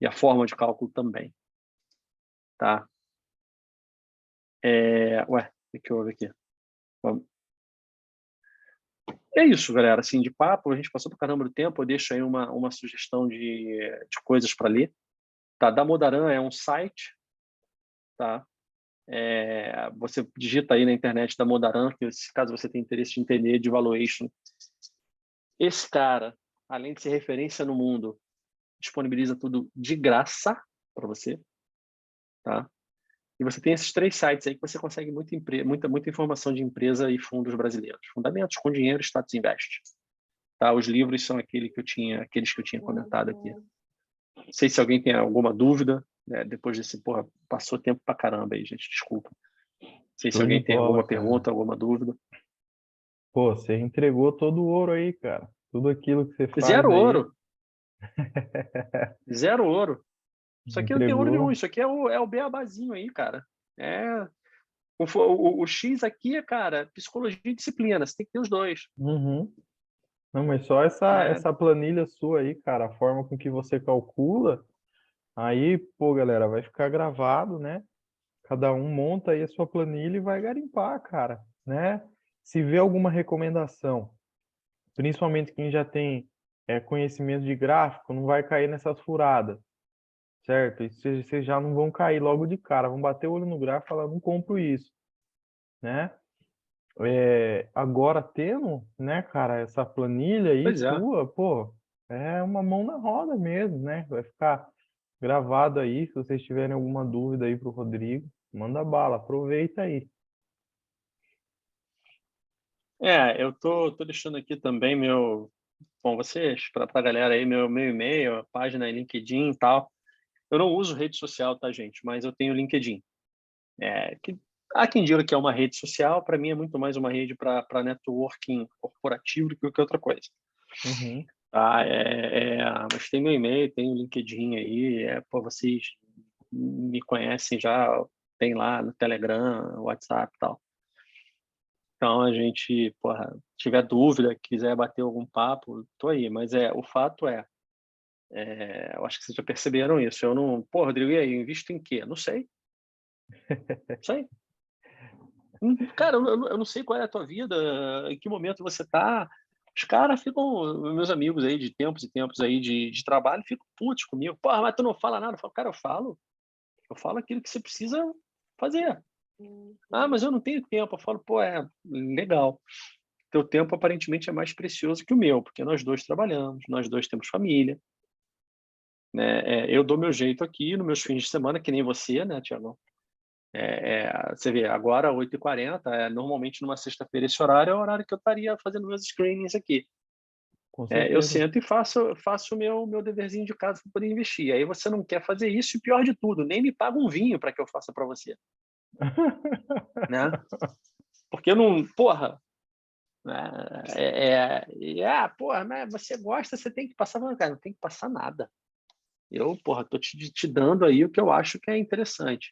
E a forma de cálculo também. Tá? Ué, o que houve aqui? Vamos. É isso, galera. Assim, de papo, a gente passou por caramba do tempo. Eu deixo aí uma sugestão de coisas para ler. Tá? Da Modaran é um site. Tá? Você digita aí na internet da Modaran, que caso você tenha interesse de entender de valuation. Esse cara, além de ser referência no mundo, disponibiliza tudo de graça para você. Tá? E você tem esses 3 sites aí que você consegue muita informação de empresa e fundos brasileiros. Fundamentos com dinheiro, Status Invest. Tá? Os livros são aqueles que eu tinha comentado aqui. Não sei se alguém tem alguma dúvida, né? Depois desse, passou tempo pra caramba aí, gente, desculpa. Não sei se Show de alguém tem bola, alguma cara. pergunta, alguma dúvida. Pô, você entregou todo o ouro aí, cara. Tudo aquilo que você faz Zero aí, ouro. Zero ouro. Isso aqui não tem ouro nenhum, entregou. isso aqui é o beabazinho aí, cara. O X aqui, cara, psicologia e disciplina, você tem que ter os dois. Uhum. Não, mas só essa, Né? essa planilha sua aí, cara, a forma com que você calcula, aí, pô, galera, vai ficar gravado, né? Cada um monta aí a sua planilha e vai garimpar, cara, né? Se vê alguma recomendação, principalmente quem já tem conhecimento de gráfico, não vai cair nessas furadas, certo? E vocês já não vão cair logo de cara, vão bater o olho no gráfico e falar, não compro isso, né? Agora tendo, né, cara, essa planilha aí Pois é. sua, pô, é uma mão na roda mesmo, né? Vai ficar gravado aí. Se vocês tiverem alguma dúvida aí pro Rodrigo, manda bala, aproveita aí. Eu tô deixando aqui também com vocês, para a galera aí, meu e-mail, a página em LinkedIn e tal. Eu não uso rede social, tá, gente? Mas eu tenho LinkedIn. Há quem diga que é uma rede social, para mim é muito mais uma rede para networking corporativo do que qualquer outra coisa. Uhum. Tá? Mas tem meu e-mail, tem o LinkedIn aí, vocês me conhecem já, tem lá no Telegram, WhatsApp e tal. Então, a gente, tiver dúvida, quiser bater algum papo, tô aí. Mas o fato eu acho que vocês já perceberam isso. Eu não, Rodrigo, e aí, eu invisto em quê? Não sei. Não sei. Cara, eu não sei qual é a tua vida, em que momento você tá. Os caras ficam, meus amigos aí de tempos e tempos aí de trabalho, ficam putos comigo. Porra, mas tu não fala nada. Eu falo, cara, eu falo. Eu falo aquilo que você precisa fazer. Ah, mas eu não tenho tempo. Eu falo, legal. Teu tempo aparentemente é mais precioso que o meu, porque nós dois trabalhamos, nós dois temos família, né? Eu dou meu jeito aqui nos meus fins de semana, que nem você, né, Tiago? Você vê, agora 8h40, normalmente numa sexta-feira esse horário é o horário que eu estaria fazendo meus screenings aqui. Com Eu certeza. sento e faço o meu deverzinho de casa para poder investir. Aí você não quer fazer isso e pior de tudo, nem me paga um vinho para que eu faça para você, né? Porque eu não, porra, né? Porra, mas você gosta, você tem que passar, cara, não tem que passar nada. Eu, porra, tô te dando aí o que eu acho que é interessante,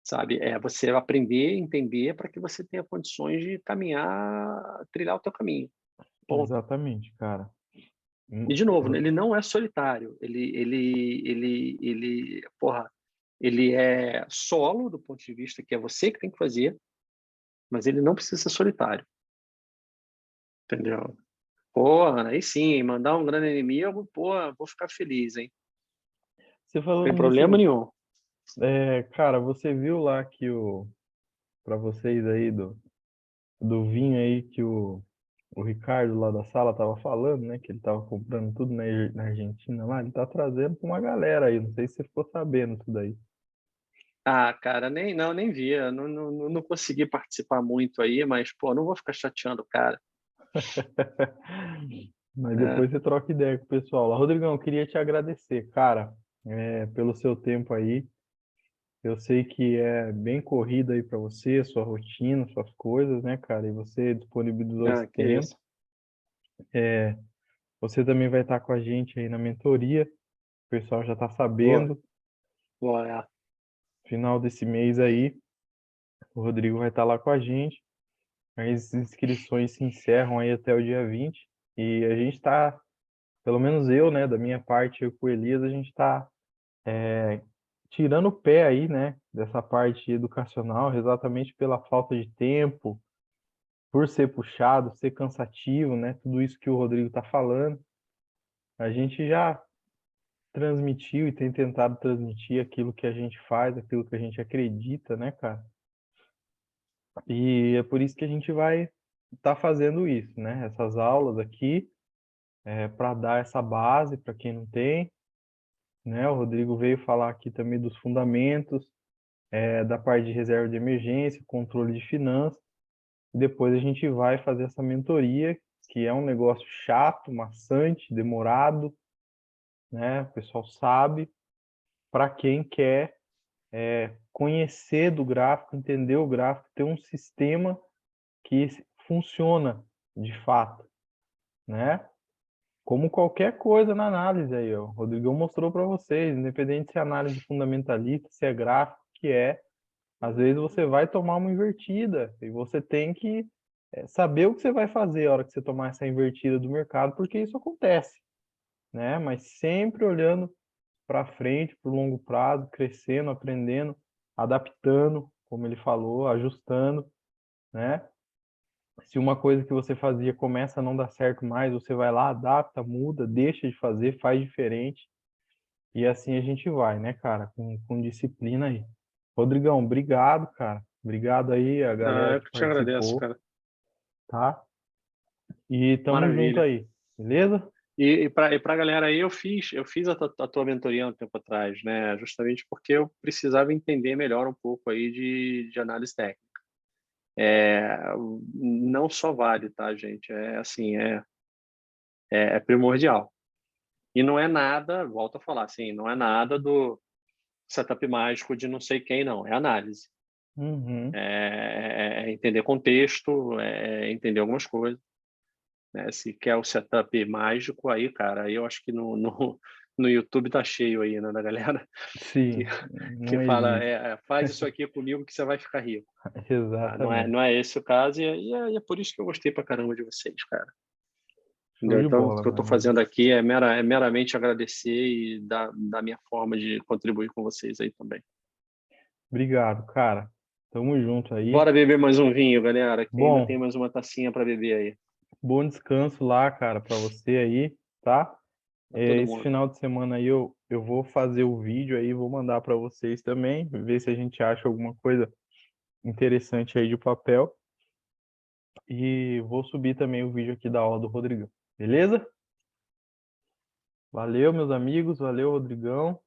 sabe? É você aprender, entender para que você tenha condições de caminhar, trilhar o teu caminho. Ponto. Exatamente, cara. E de novo, né, ele não é solitário. Porra, ele é solo do ponto de vista que é você que tem que fazer, mas ele não precisa ser solitário, entendeu? Porra, aí sim, mandar um grande inimigo, porra, vou ficar feliz, hein? Você Não tem falando problema nisso, nenhum. cara, você viu lá que para vocês aí do vinho aí que o Ricardo lá da sala tava falando, né? Que ele tava comprando tudo na Argentina lá, ele tá trazendo pra uma galera aí. Não sei se você ficou sabendo tudo aí. Ah, cara, nem vi. Eu não consegui participar muito aí, mas, pô, não vou ficar chateando o cara. Mas Né? depois você troca ideia com o pessoal lá. Rodrigão, eu queria te agradecer, cara, pelo seu tempo aí. Eu sei que é bem corrida aí para você, sua rotina, suas coisas, né, cara? E você disponibilizou esse Ah, que tempo. isso. Você também vai estar com a gente aí na mentoria. O pessoal já está Boa, sabendo. boa, é. Final desse mês aí, o Rodrigo vai estar lá com a gente. As inscrições se encerram aí até o dia 20. E a gente está, pelo menos eu, né, da minha parte, eu com o Elias, a gente está tirando o pé aí, né, dessa parte educacional, exatamente pela falta de tempo, por ser puxado, ser cansativo, né, tudo isso que o Rodrigo está falando. A gente já transmitiu e tem tentado transmitir aquilo que a gente faz, aquilo que a gente acredita, né, cara? E é por isso que a gente vai estar fazendo isso, né? Essas aulas aqui, para dar essa base para quem não tem, né? O Rodrigo veio falar aqui também dos fundamentos, da parte de reserva de emergência, controle de finanças. E depois a gente vai fazer essa mentoria, que é um negócio chato, maçante, demorado, né? O pessoal sabe, para quem quer conhecer do gráfico, entender o gráfico, ter um sistema que funciona de fato, né? Como qualquer coisa na análise aí, ó. O Rodrigão mostrou para vocês, independente se é análise fundamentalista, se é gráfico, que às vezes você vai tomar uma invertida e você tem que saber o que você vai fazer a hora que você tomar essa invertida do mercado, porque isso acontece, né? Mas sempre olhando para frente, para o longo prazo, crescendo, aprendendo, adaptando, como ele falou, ajustando, né? Se uma coisa que você fazia começa a não dar certo mais, você vai lá, adapta, muda, deixa de fazer, faz diferente. E assim a gente vai, né, cara? Com disciplina aí. Rodrigão, obrigado, cara. Obrigado aí a Ah, galera eu que que te agradeço, participou, cara. tá? E tamo junto Maravilha. aí, beleza? E para a galera aí, eu fiz a tua mentoria há um tempo atrás, né? Justamente porque eu precisava entender melhor um pouco aí de análise técnica. Não só vale, tá, gente? É assim, é primordial. E não é nada, volto a falar, assim, não é nada do setup mágico de não sei quem, não. É análise. Uhum. É entender contexto, é entender algumas coisas. Né? Se quer o setup mágico, aí, cara, aí eu acho que no YouTube tá cheio aí, né, da galera que, Sim, que não fala, existe. faz isso aqui comigo que você vai ficar rico. Tá? Não é, Exatamente. não é esse o caso, e é por isso que eu gostei pra caramba de vocês, cara. Show Entendeu? de Então, o bola, que eu meu estou amigo. fazendo aqui é meramente agradecer e da minha forma de contribuir com vocês aí também. Obrigado, cara. Tamo junto aí. Bora beber mais um vinho, galera, que ainda tem Bom, mais uma tacinha para beber aí, bom descanso lá, cara, para você aí, tá? para todo Esse mundo. final de semana aí eu vou fazer o vídeo aí, vou mandar para vocês também, ver se a gente acha alguma coisa interessante aí de papel. E vou subir também o vídeo aqui da aula do Rodrigão. Beleza? Valeu, meus amigos. Valeu, Rodrigão.